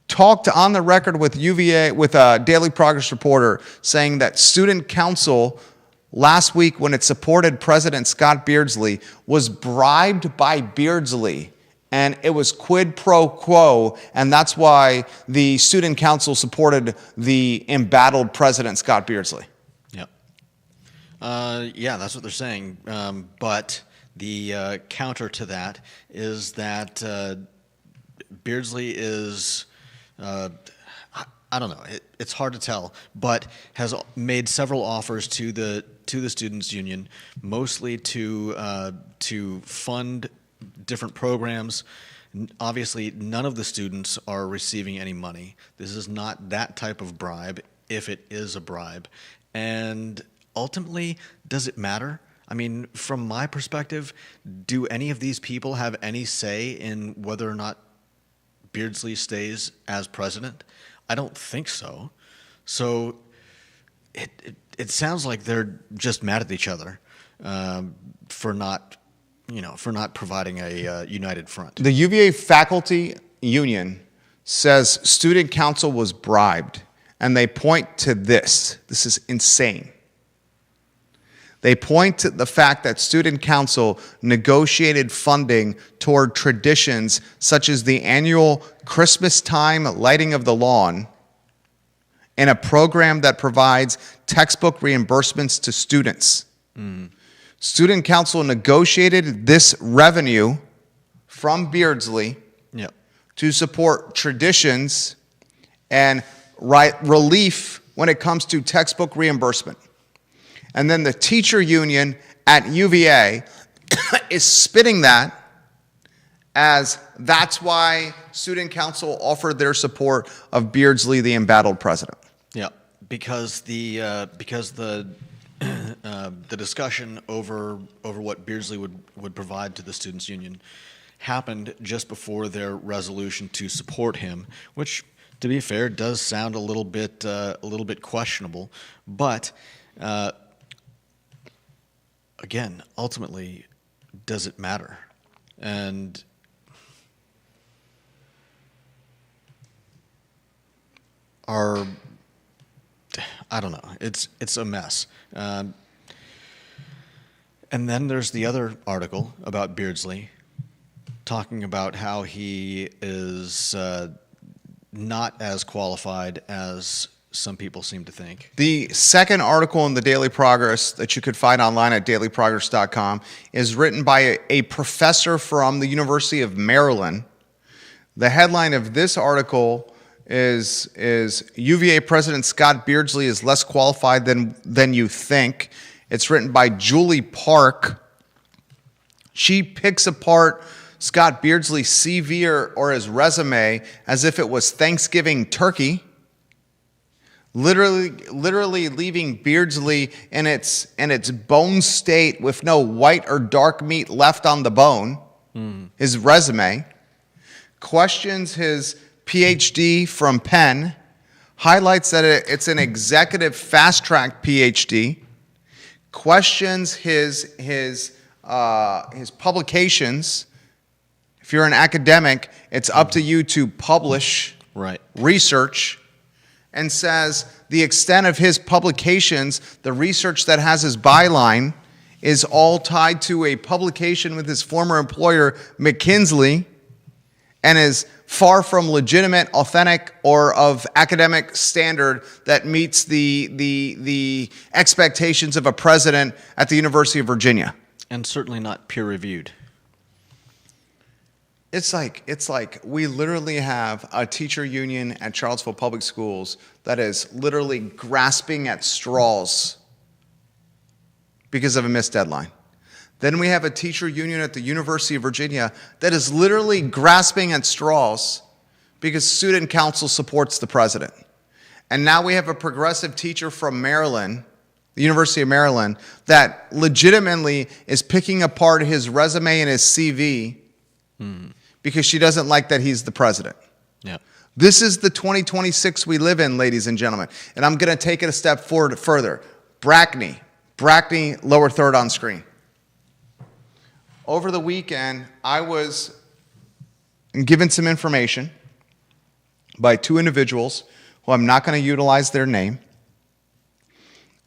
[SPEAKER 1] talked on the record with a Daily Progress reporter saying that student council last week, when it supported President Scott Beardsley, was bribed by Beardsley, and it was quid pro quo, and that's why the student council supported the embattled President Scott Beardsley.
[SPEAKER 2] Yep. Yeah, that's what they're saying. But the counter to that is that Beardsley is, I don't know, it's hard to tell, but has made several offers to the students' union, mostly to fund different programs. Obviously, none of the students are receiving any money. This is not that type of bribe, if it is a bribe. And ultimately, does it matter? I mean, from my perspective, do any of these people have any say in whether or not Beardsley stays as president? I don't think so. So it sounds like they're just mad at each other for not providing a united front.
[SPEAKER 1] The UVA faculty union says student council was bribed, and they point to this. This is insane. They point to the fact that student council negotiated funding toward traditions such as the annual Christmas time lighting of the lawn in a program that provides textbook reimbursements to students. Student council negotiated this revenue from Beardsley to support traditions and relief when it comes to textbook reimbursement. And then the teacher union at UVA is spinning that as that's why student council offered their support of Beardsley, the embattled president.
[SPEAKER 2] Yeah, because the discussion over what Beardsley would provide to the students' union happened just before their resolution to support him, which, to be fair, does sound a little bit questionable, but. Again, ultimately, does it matter? And I don't know. It's a mess. And then there's the other article about Beardsley talking about how he is not as qualified as some people seem to think.
[SPEAKER 1] The second article in the Daily Progress that you could find online at dailyprogress.com is written by a professor from the University of Maryland. The headline of this article is UVA President Scott Beardsley is less qualified than you think. It's written by Julie Park. She picks apart Scott Beardsley's CVille or his resume as if it was Thanksgiving turkey. Literally leaving Beardsley in its bone state with no white or dark meat left on the bone. His resume questions his PhD from Penn, highlights that it's an executive fast-track PhD, questions his publications. If you're an academic, it's up to you to publish research. And says the extent of his publications, the research that has his byline, is all tied to a publication with his former employer, McKinsey, and is far from legitimate, authentic, or of academic standard that meets the expectations of a president at the University of Virginia.
[SPEAKER 2] And certainly not peer-reviewed.
[SPEAKER 1] It's like we literally have a teacher union at Charlottesville Public Schools that is literally grasping at straws because of a missed deadline. Then we have a teacher union at the University of Virginia that is literally grasping at straws because student council supports the president. And now we have a progressive teacher from Maryland, the University of Maryland, that legitimately is picking apart his resume and his CV because she doesn't like that he's the president.
[SPEAKER 2] Yeah.
[SPEAKER 1] This is the 2026 we live in, ladies and gentlemen. And I'm going to take it a step forward further. Brackney, lower third on screen. Over the weekend, I was given some information by two individuals who I'm not going to utilize their name.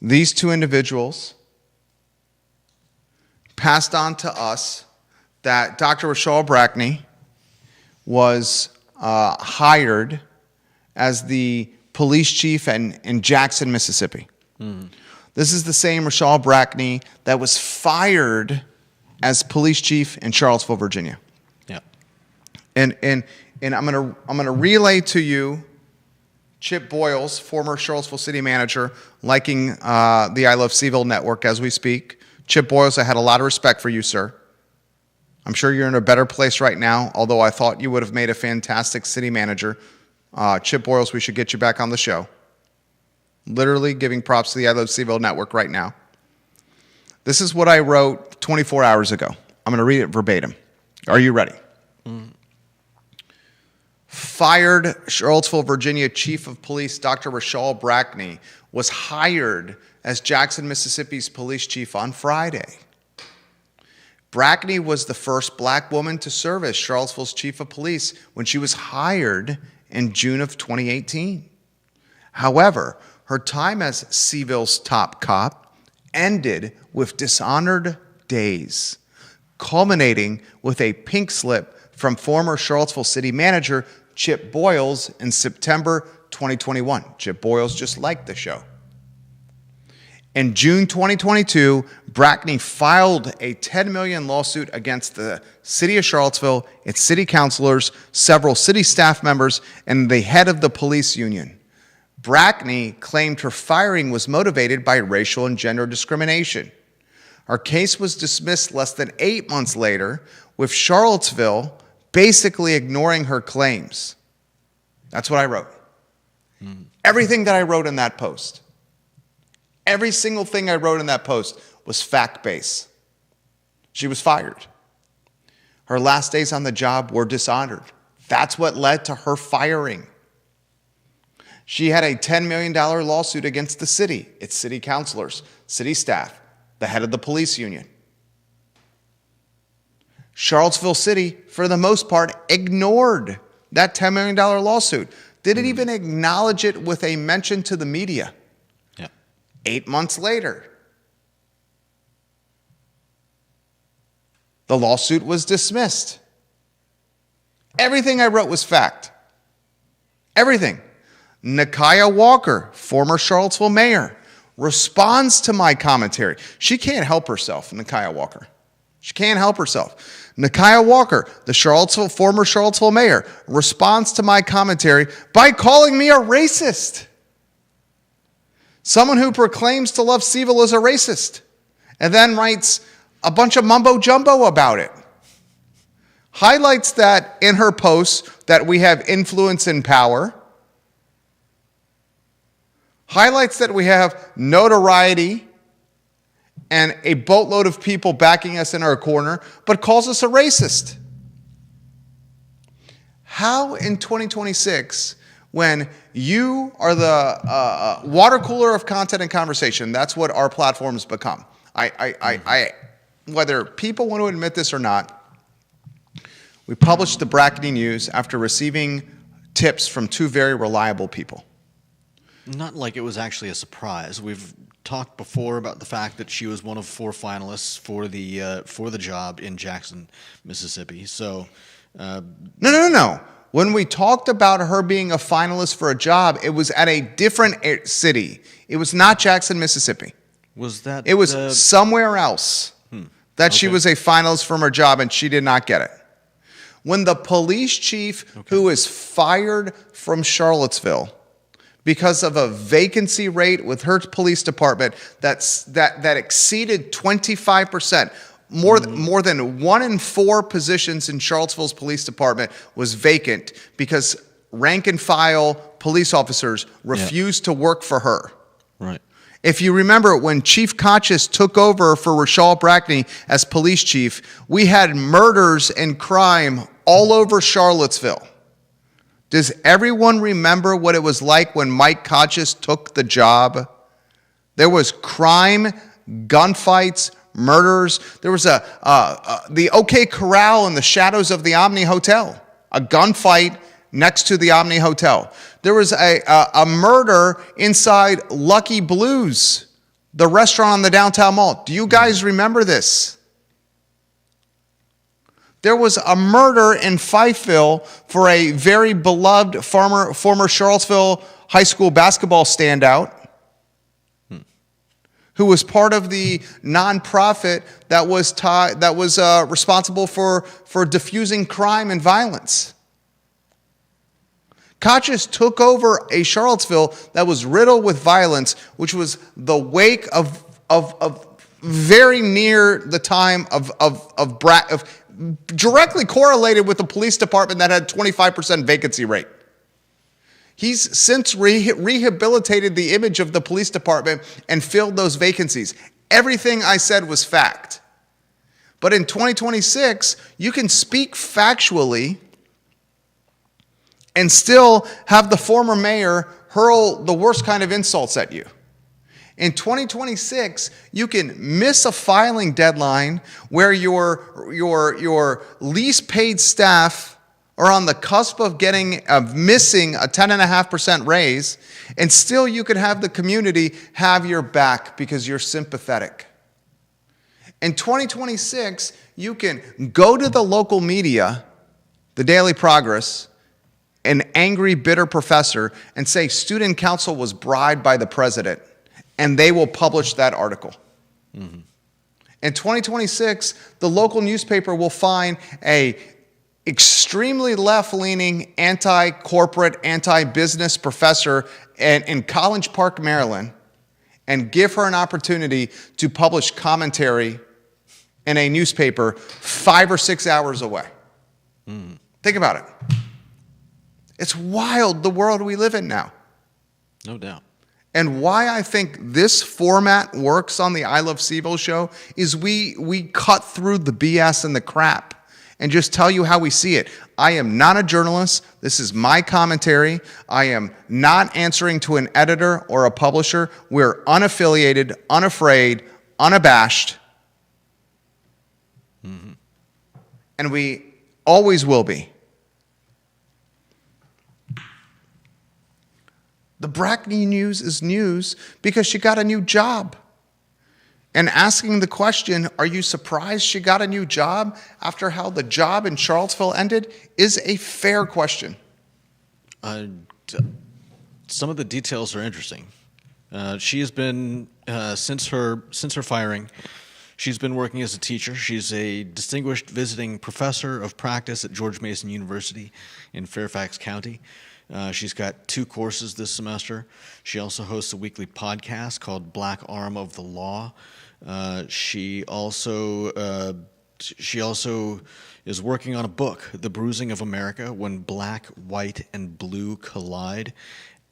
[SPEAKER 1] These two individuals passed on to us that Dr. Rochelle Brackney was hired as the police chief in Jackson, Mississippi. This is the same Rochelle Brackney that was fired as police chief in Charlottesville, Virginia.
[SPEAKER 2] Yeah.
[SPEAKER 1] And I'm gonna relay to you Chip Boyles, former Charlottesville city manager, liking the I Love CVille network as we speak. Chip Boyles, I had a lot of respect for you, sir. I'm sure you're in a better place right now, although I thought you would have made a fantastic city manager. Chip Boyles, we should get you back on the show. Literally giving props to the I Love CVille network right now. This is what I wrote 24 hours ago. I'm going to read it verbatim. Are you ready? Fired Charlottesville, Virginia Chief of Police Dr. Rochelle Brackney was hired as Jackson, Mississippi's police chief on Friday. Brackney was the first black woman to serve as Charlottesville's chief of police when she was hired in June of 2018. However, her time as CVille's top cop ended with dishonored days, culminating with a pink slip from former Charlottesville city manager Chip Boyles in September 2021. Chip Boyles just liked the show. In June 2022, Brackney filed a $10 million lawsuit against the city of Charlottesville, its city councilors, several city staff members, and the head of the police union. Brackney claimed her firing was motivated by racial and gender discrimination. Her case was dismissed less than 8 months later, with Charlottesville basically ignoring her claims. That's what I wrote. Everything that I wrote in that post, every single thing I wrote in that post was fact-based. She was fired. Her last days on the job were dishonored. That's what led to her firing. She had a $10 million lawsuit against the city, its city councilors, city staff, the head of the police union. Charlottesville City, for the most part, ignored that $10 million lawsuit. Didn't even acknowledge it with a mention to the media. 8 months later, the lawsuit was dismissed. Everything I wrote was fact. Everything. Nakia Walker, former Charlottesville mayor, responds to my commentary. She can't help herself, Nakia Walker. She can't help herself. Nakia Walker, the former Charlottesville mayor, responds to my commentary by calling me a racist. Someone who proclaims to love CVille is a racist, and then writes a bunch of mumbo-jumbo about it. Highlights that in her posts that we have influence and power. Highlights that we have notoriety and a boatload of people backing us in our corner, but calls us a racist. How in 2026, when you are the water cooler of content and conversation, that's what our platforms become. Whether people want to admit this or not, we published the Brackney News after receiving tips from two very reliable people.
[SPEAKER 2] Not like it was actually a surprise. We've talked before about the fact that she was one of 4 finalists for the job in Jackson, Mississippi. So,
[SPEAKER 1] No. When we talked about her being a finalist for a job, it was at a different city. It was not Jackson, Mississippi.
[SPEAKER 2] Was that?
[SPEAKER 1] It was somewhere else that she was a finalist from her job, and she did not get it. When the police chief who is fired from Charlottesville because of a vacancy rate with her police department that exceeded 25%. More than 1 in 4 positions in Charlottesville's police department was vacant because rank and file police officers refused to work for her.
[SPEAKER 2] Right.
[SPEAKER 1] If you remember, when Chief Conscious took over for Rochelle Brackney as police chief, we had murders and crime all over Charlottesville. Does everyone remember what it was like when Mike Kochis took the job? There was crime, gunfights, murders. There was the OK Corral in the shadows of the Omni Hotel, a gunfight next to the Omni Hotel. There was a murder inside Lucky Blues, the restaurant on the downtown mall. Do you guys remember this? There was a murder in Fifeville for a very beloved former Charlottesville high school basketball standout who was part of the nonprofit that was responsible for diffusing crime and violence. Kochis took over a Charlottesville that was riddled with violence, which was the wake of very near the time of directly correlated with the police department that had 25% vacancy rate. He's since rehabilitated the image of the police department and filled those vacancies. Everything I said was fact. But in 2026, you can speak factually and still have the former mayor hurl the worst kind of insults at you. In 2026, you can miss a filing deadline where your least paid staff are on the cusp of missing a 10.5% raise, and still you can have the community have your back because you're sympathetic. In 2026, you can go to the local media, the Daily Progress, an angry, bitter professor, and say student council was bribed by the president, and they will publish that article. Mm-hmm. In 2026, the local newspaper will find a extremely left-leaning, anti-corporate, anti-business professor in College Park, Maryland, and give her an opportunity to publish commentary in a newspaper 5 or 6 hours away. Mm. Think about it. It's wild, the world we live in now.
[SPEAKER 2] No doubt.
[SPEAKER 1] And why I think this format works on the I Love CVille show is we cut through the BS and the crap and just tell you how we see it. I am not a journalist. This is my commentary. I am not answering to an editor or a publisher. We're unaffiliated, unafraid, unabashed. Mm-hmm. And we always will be. The Brackney news is news because she got a new job. And asking the question, are you surprised she got a new job after how the job in Charlottesville ended, is a fair question.
[SPEAKER 2] Some of the details are interesting. She has been, since her firing, she's been working as a teacher. She's a distinguished visiting professor of practice at George Mason University in Fairfax County. She's got 2 courses this semester. She also hosts a weekly podcast called Black Arm of the Law. She also is working on a book, The Bruising of America, When Black, White, and Blue Collide.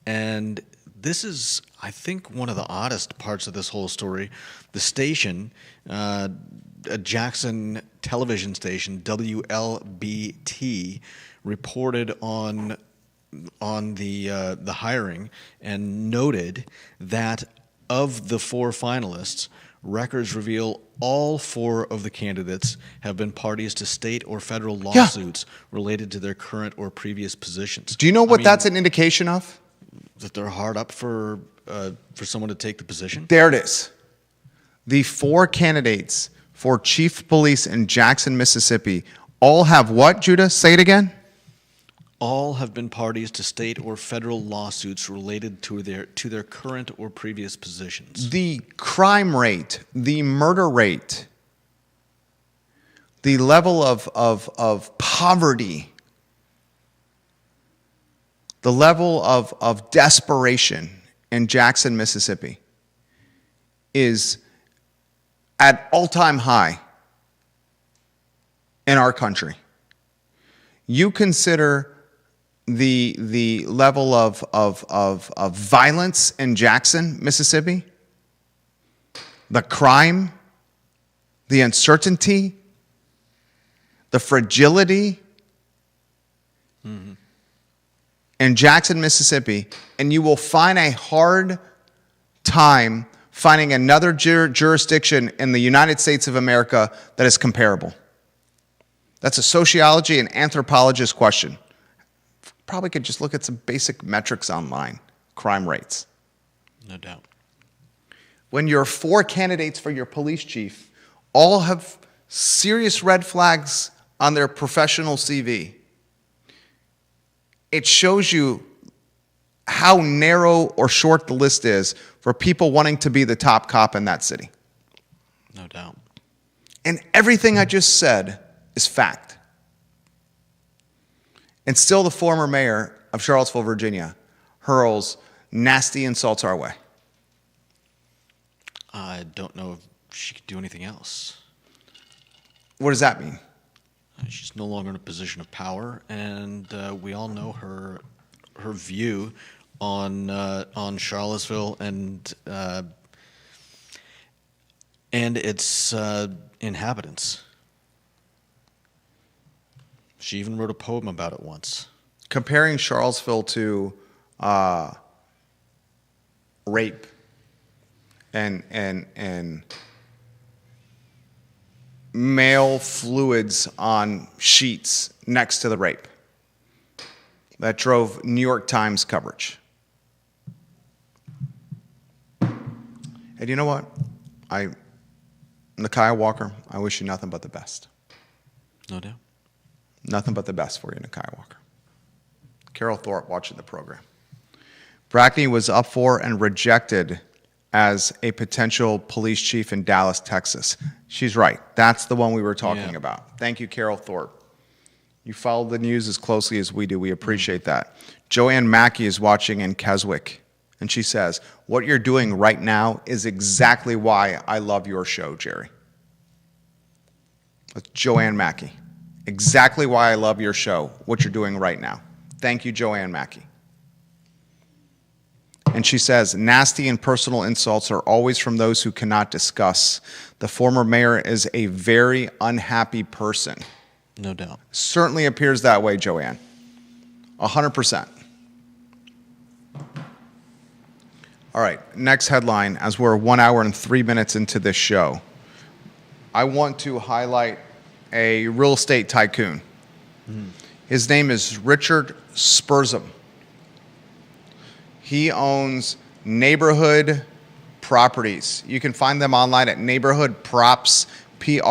[SPEAKER 2] And this is, I think, one of the oddest parts of this whole story. The station, a Jackson television station, WLBT, reported on the hiring and noted that of the 4 finalists, records reveal all 4 of the candidates have been parties to state or federal lawsuits related to their current or previous positions.
[SPEAKER 1] Do you know what that's an indication of?
[SPEAKER 2] That they're hard up for someone to take the position?
[SPEAKER 1] There it is. The 4 candidates for chief of police in Jackson, Mississippi, all have what, Judah? Say it again.
[SPEAKER 2] All have been parties to state or federal lawsuits related to their current or previous positions.
[SPEAKER 1] The crime rate, the murder rate, the level of poverty, the level of desperation in Jackson, Mississippi is at all-time high in our country. You consider the level of violence in Jackson, Mississippi, the crime, the uncertainty, the fragility. Mm-hmm. in Jackson, Mississippi, and you will find a hard time finding another jurisdiction in the United States of America that is comparable. That's a sociology and anthropologist question. Probably could just look at some basic metrics online, crime rates.
[SPEAKER 2] No doubt.
[SPEAKER 1] When your 4 candidates for your police chief all have serious red flags on their professional CV, it shows you how narrow or short the list is for people wanting to be the top cop in that city.
[SPEAKER 2] No doubt.
[SPEAKER 1] And everything I just said is fact. And still the former mayor of Charlottesville, Virginia, hurls nasty insults our way.
[SPEAKER 2] I don't know if she could do anything else.
[SPEAKER 1] What does that mean?
[SPEAKER 2] She's no longer in a position of power, and we all know her view on Charlottesville and its inhabitants. She even wrote a poem about it once.
[SPEAKER 1] Comparing Charlottesville to rape and male fluids on sheets next to the rape. That drove New York Times coverage. And you know what? Nakia Walker, I wish you nothing but the best.
[SPEAKER 2] No doubt.
[SPEAKER 1] Nothing but the best for you, Nakia Walker. Carol Thorpe watching the program. Brackney was up for and rejected as a potential police chief in Dallas, Texas. She's right. That's the one we were talking about. Thank you, Carol Thorpe. You follow the news as closely as we do. We appreciate that. Joanne Mackey is watching in Keswick, and she says, what you're doing right now is exactly why I love your show, Jerry. That's Joanne Mackey. Exactly why I love your show, what you're doing right now. Thank you, Joanne Mackey. And she says, nasty and personal insults are always from those who cannot discuss. The former mayor is a very unhappy person.
[SPEAKER 2] No doubt.
[SPEAKER 1] Certainly appears that way, Joanne. 100%. All right, next headline, as we're 1 hour and 3 minutes into this show. I want to highlight a real estate tycoon. His name is Richard Spurzum. He owns neighborhood properties. You can find them online at neighborhoodprops, PROPS.com.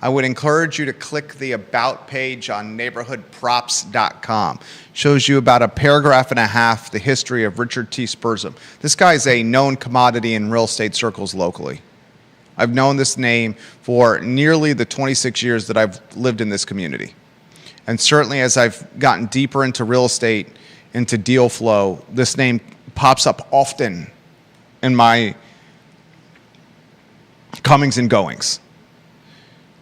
[SPEAKER 1] I would encourage you to click the About page on neighborhoodprops.com. Shows you about a paragraph and a half the history of Richard T. Spurzum. This guy is a known commodity in real estate circles locally. I've known this name for nearly the 26 years that I've lived in this community. And certainly as I've gotten deeper into real estate, into deal flow, this name pops up often in my comings and goings.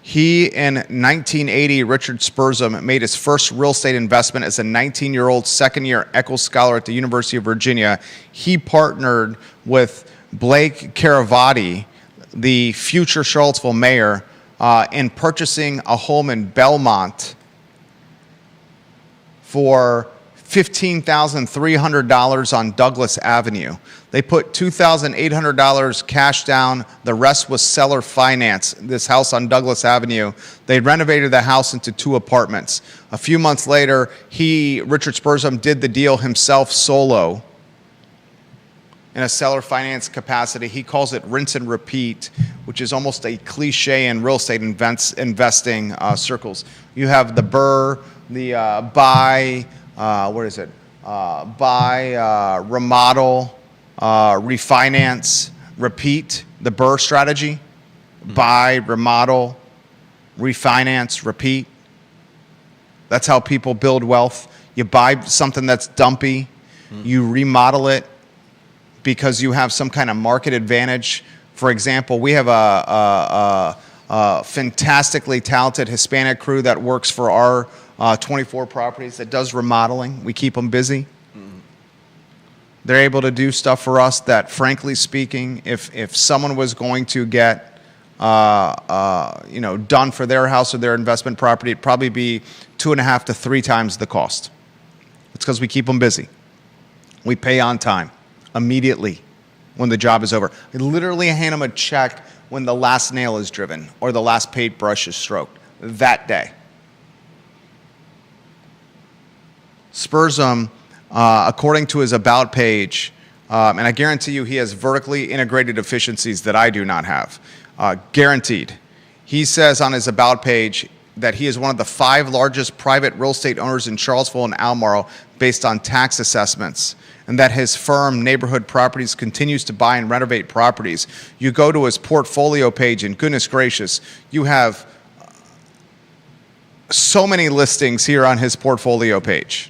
[SPEAKER 1] He, in 1980, Richard Spurzum, made his first real estate investment as a 19-year-old second-year Eccles Scholar at the University of Virginia. He partnered with Blake Caravati, the future Charlottesville mayor, in purchasing a home in Belmont for $15,300 on Douglas Avenue. They put $2,800 cash down. The rest was seller finance. This house on Douglas Avenue, they renovated the house into 2 apartments. A few months later, Richard Spurzum, did the deal himself solo in a seller finance capacity. He calls it rinse and repeat, which is almost a cliche in real estate investing circles. You have the BRRRR, the buy, remodel, refinance, repeat, the BRRRR strategy. Buy, remodel, refinance, repeat. That's how people build wealth. You buy something that's dumpy, you remodel it because you have some kind of market advantage. For example, we have a fantastically talented Hispanic crew that works for our 24 properties that does remodeling. We keep them busy. They're able to do stuff for us that, frankly speaking, if someone was going to get done for their house or their investment property, it'd probably be 2.5 to 3 times the cost. It's because we keep them busy. We pay on time, immediately, when the job is over. We literally hand them a check when the last nail is driven or the last paintbrush is stroked, that day. Spurzum, according to his About page, and I guarantee you he has vertically integrated efficiencies that I do not have, guaranteed. He says on his About page that he is one of the 5 largest private real estate owners in Charlottesville and Albemarle based on tax assessments, and that his firm, Neighborhood Properties, continues to buy and renovate properties. You go to his portfolio page, and goodness gracious, you have so many listings here on his portfolio page.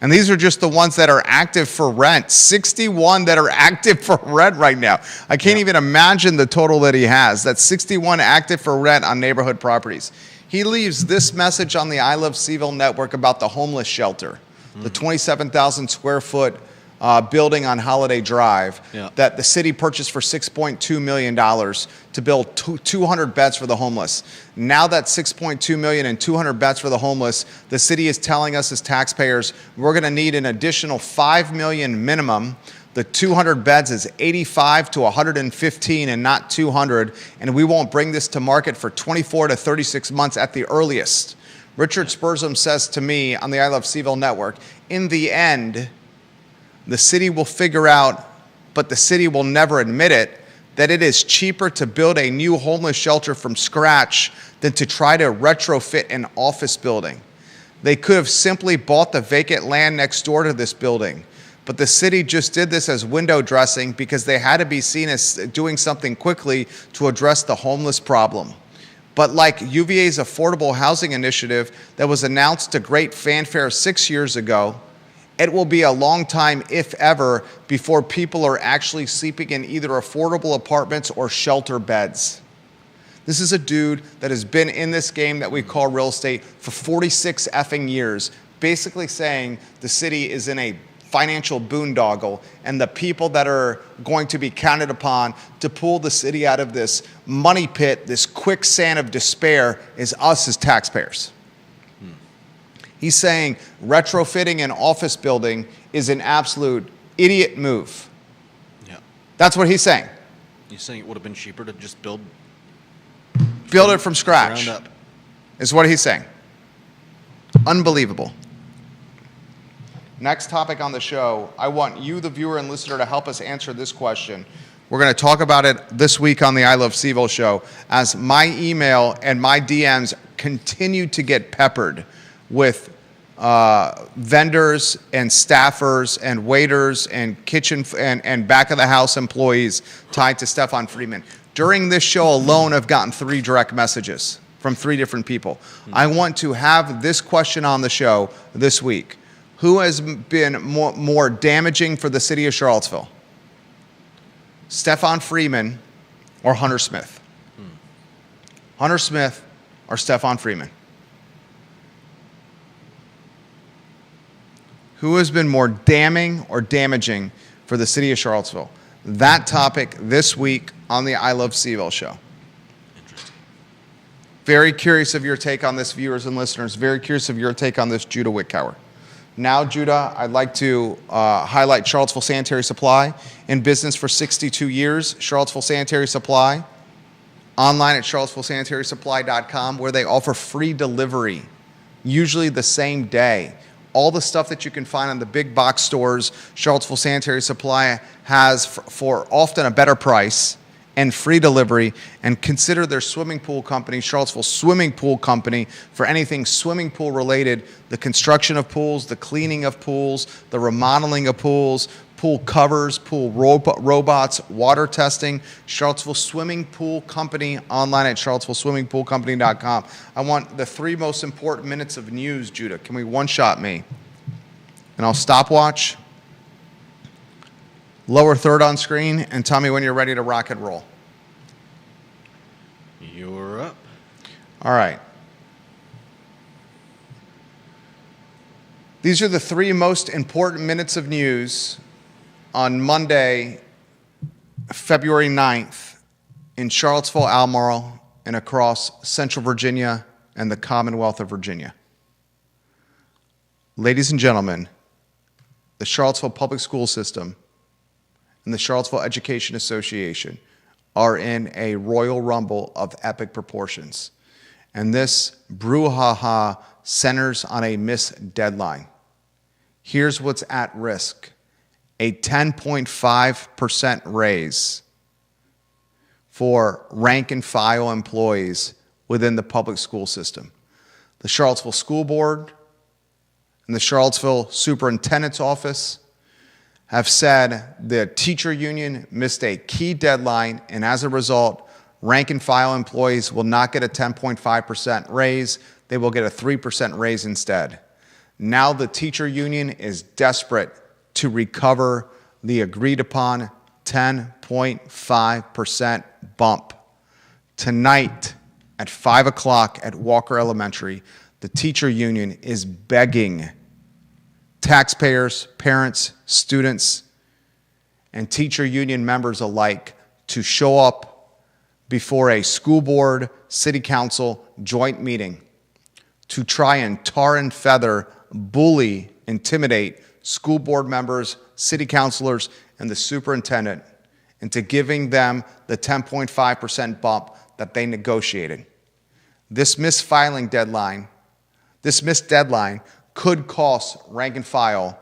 [SPEAKER 1] And these are just the ones that are active for rent. 61 that are active for rent right now. I can't even imagine the total that he has. That's 61 active for rent on Neighborhood Properties. He leaves this message on the I Love CVille network about the homeless shelter, the 27,000 square foot building on Holiday Drive that the city purchased for $6.2 million to build 200 beds for the homeless. Now that $6.2 million and 200 beds for the homeless, the city is telling us as taxpayers, we're going to need an additional $5 million minimum. The 200 beds is 85 to 115 and not 200, and we won't bring this to market for 24 to 36 months at the earliest. Richard Spurzum says to me on the I Love CVille network, in the end, the city will figure out, but the city will never admit it, that it is cheaper to build a new homeless shelter from scratch than to try to retrofit an office building. They could have simply bought the vacant land next door to this building, but the city just did this as window dressing because they had to be seen as doing something quickly to address the homeless problem. But like UVA's affordable housing initiative that was announced to great fanfare 6 years ago, it will be a long time, if ever, before people are actually sleeping in either affordable apartments or shelter beds. This is a dude that has been in this game that we call real estate for 46 effing years, basically saying the city is in a financial boondoggle, and the people that are going to be counted upon to pull the city out of this money pit, this quicksand of despair, is us as taxpayers. He's saying retrofitting an office building is an absolute idiot move.
[SPEAKER 2] Yeah.
[SPEAKER 1] That's what he's saying.
[SPEAKER 2] He's saying it would have been cheaper to just build
[SPEAKER 1] it from scratch.
[SPEAKER 2] Ground up.
[SPEAKER 1] Is what he's saying. Unbelievable. Next topic on the show, I want you, the viewer and listener, to help us answer this question. We're going to talk about it this week on the I Love CVille show as my email and my DMs continue to get peppered with vendors and staffers and waiters and kitchen and back of the house employees tied to Stefan Friedman. During this show alone, I've gotten 3 direct messages from 3 different people. I want to have this question on the show this week. Who has been more damaging for the city of Charlottesville? Stefan Friedman or Hunter Smith? Hunter Smith or Stefan Friedman? Who has been more damning or damaging for the city of Charlottesville? That topic this week on the I Love CVille show.
[SPEAKER 2] Interesting.
[SPEAKER 1] Very curious of your take on this, viewers and listeners. Very curious of your take on this, Judah Wickower. Now, Judah, I'd like to highlight Charlottesville Sanitary Supply. In business for 62 years, Charlottesville Sanitary Supply. Online at charlottesvillesanitarysupply.com, where they offer free delivery, usually the same day. All the stuff that you can find in the big box stores, Charlottesville Sanitary Supply has for often a better price and free delivery. And consider their swimming pool company, Charlottesville Swimming Pool Company, for anything swimming pool related, the construction of pools, the cleaning of pools, the remodeling of pools, pool covers, pool robots, water testing. Charlottesville Swimming Pool Company, online at charlottesvilleswimmingpoolcompany.com. I want the 3 most important minutes of news, Judah. Can we one-shot me? And I'll stopwatch. Lower third on screen, and tell me when you're ready to rock and roll.
[SPEAKER 2] You're up.
[SPEAKER 1] All right. These are the 3 most important minutes of news on Monday, February 9th in Charlottesville, Albemarle, and across Central Virginia and the Commonwealth of Virginia. Ladies and gentlemen, the Charlottesville Public School System and the Charlottesville Education Association are in a royal rumble of epic proportions. And this brouhaha centers on a missed deadline. Here's what's at risk: a 10.5% raise for rank and file employees within the public school system. The Charlottesville School Board and the Charlottesville Superintendent's Office have said the teacher union missed a key deadline, and as a result, rank and file employees will not get a 10.5% raise. They will get a 3% raise instead. Now the teacher union is desperate to recover the agreed upon 10.5% bump. Tonight at 5 o'clock at Walker Elementary, the teacher union is begging taxpayers, parents, students, and teacher union members alike to show up before a school board, city council joint meeting to try and tar and feather, bully, intimidate school board members, city councilors, and the superintendent into giving them the 10.5% bump that they negotiated. This missed deadline could cost rank and file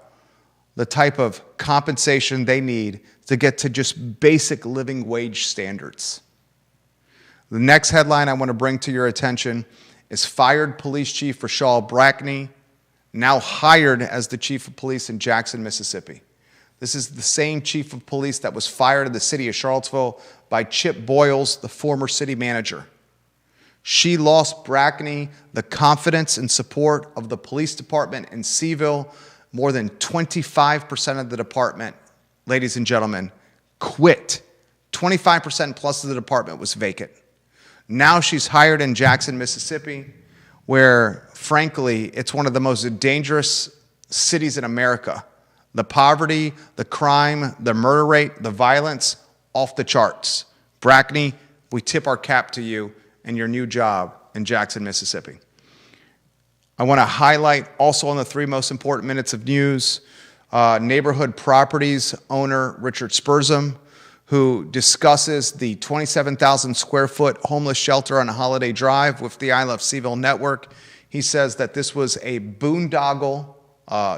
[SPEAKER 1] the type of compensation they need to get to just basic living wage standards. The next headline I want to bring to your attention is fired police chief Rachel Brackney, now hired as the chief of police in Jackson, Mississippi. This is the same chief of police that was fired in the city of Charlottesville by Chip Boyles, the former city manager. She lost Brackney the confidence and support of the police department in CVille. More than 25% of the department, ladies and gentlemen, quit. 25% plus of the department was vacant. Now she's hired in Jackson, Mississippi, where, frankly, it's one of the most dangerous cities in America. The poverty, the crime, the murder rate, the violence, off the charts. Brackney, we tip our cap to you and your new job in Jackson, Mississippi. I want to highlight also on the 3 most important minutes of news, neighborhood properties owner Richard Spurzum, who discusses the 27,000 square foot homeless shelter on Holiday Drive with the I Love CVille network. He says that this was a boondoggle,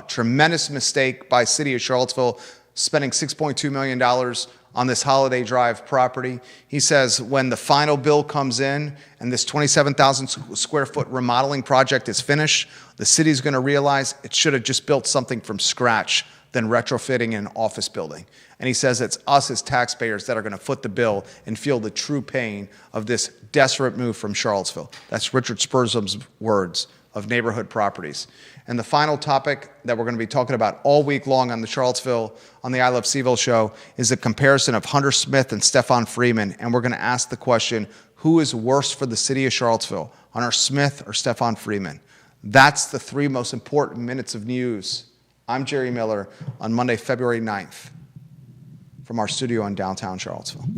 [SPEAKER 1] tremendous mistake by City of Charlottesville, spending $6.2 million on this Holiday Drive property. He says when the final bill comes in and this 27,000 square foot remodeling project is finished, the city's going to realize it should have just built something from scratch than retrofitting an office building. And he says it's us as taxpayers that are going to foot the bill and feel the true pain of this desperate move from Charlottesville. That's Richard Spurzum's words of neighborhood properties. And the final topic that we're going to be talking about all week long on the I Love CVille show is a comparison of Hunter Smith and Stefan Freeman. And we're going to ask the question, who is worse for the city of Charlottesville, Hunter Smith or Stefan Freeman? That's the 3 most important minutes of news. I'm Jerry Miller on Monday, February 9th from our studio in downtown Charlottesville.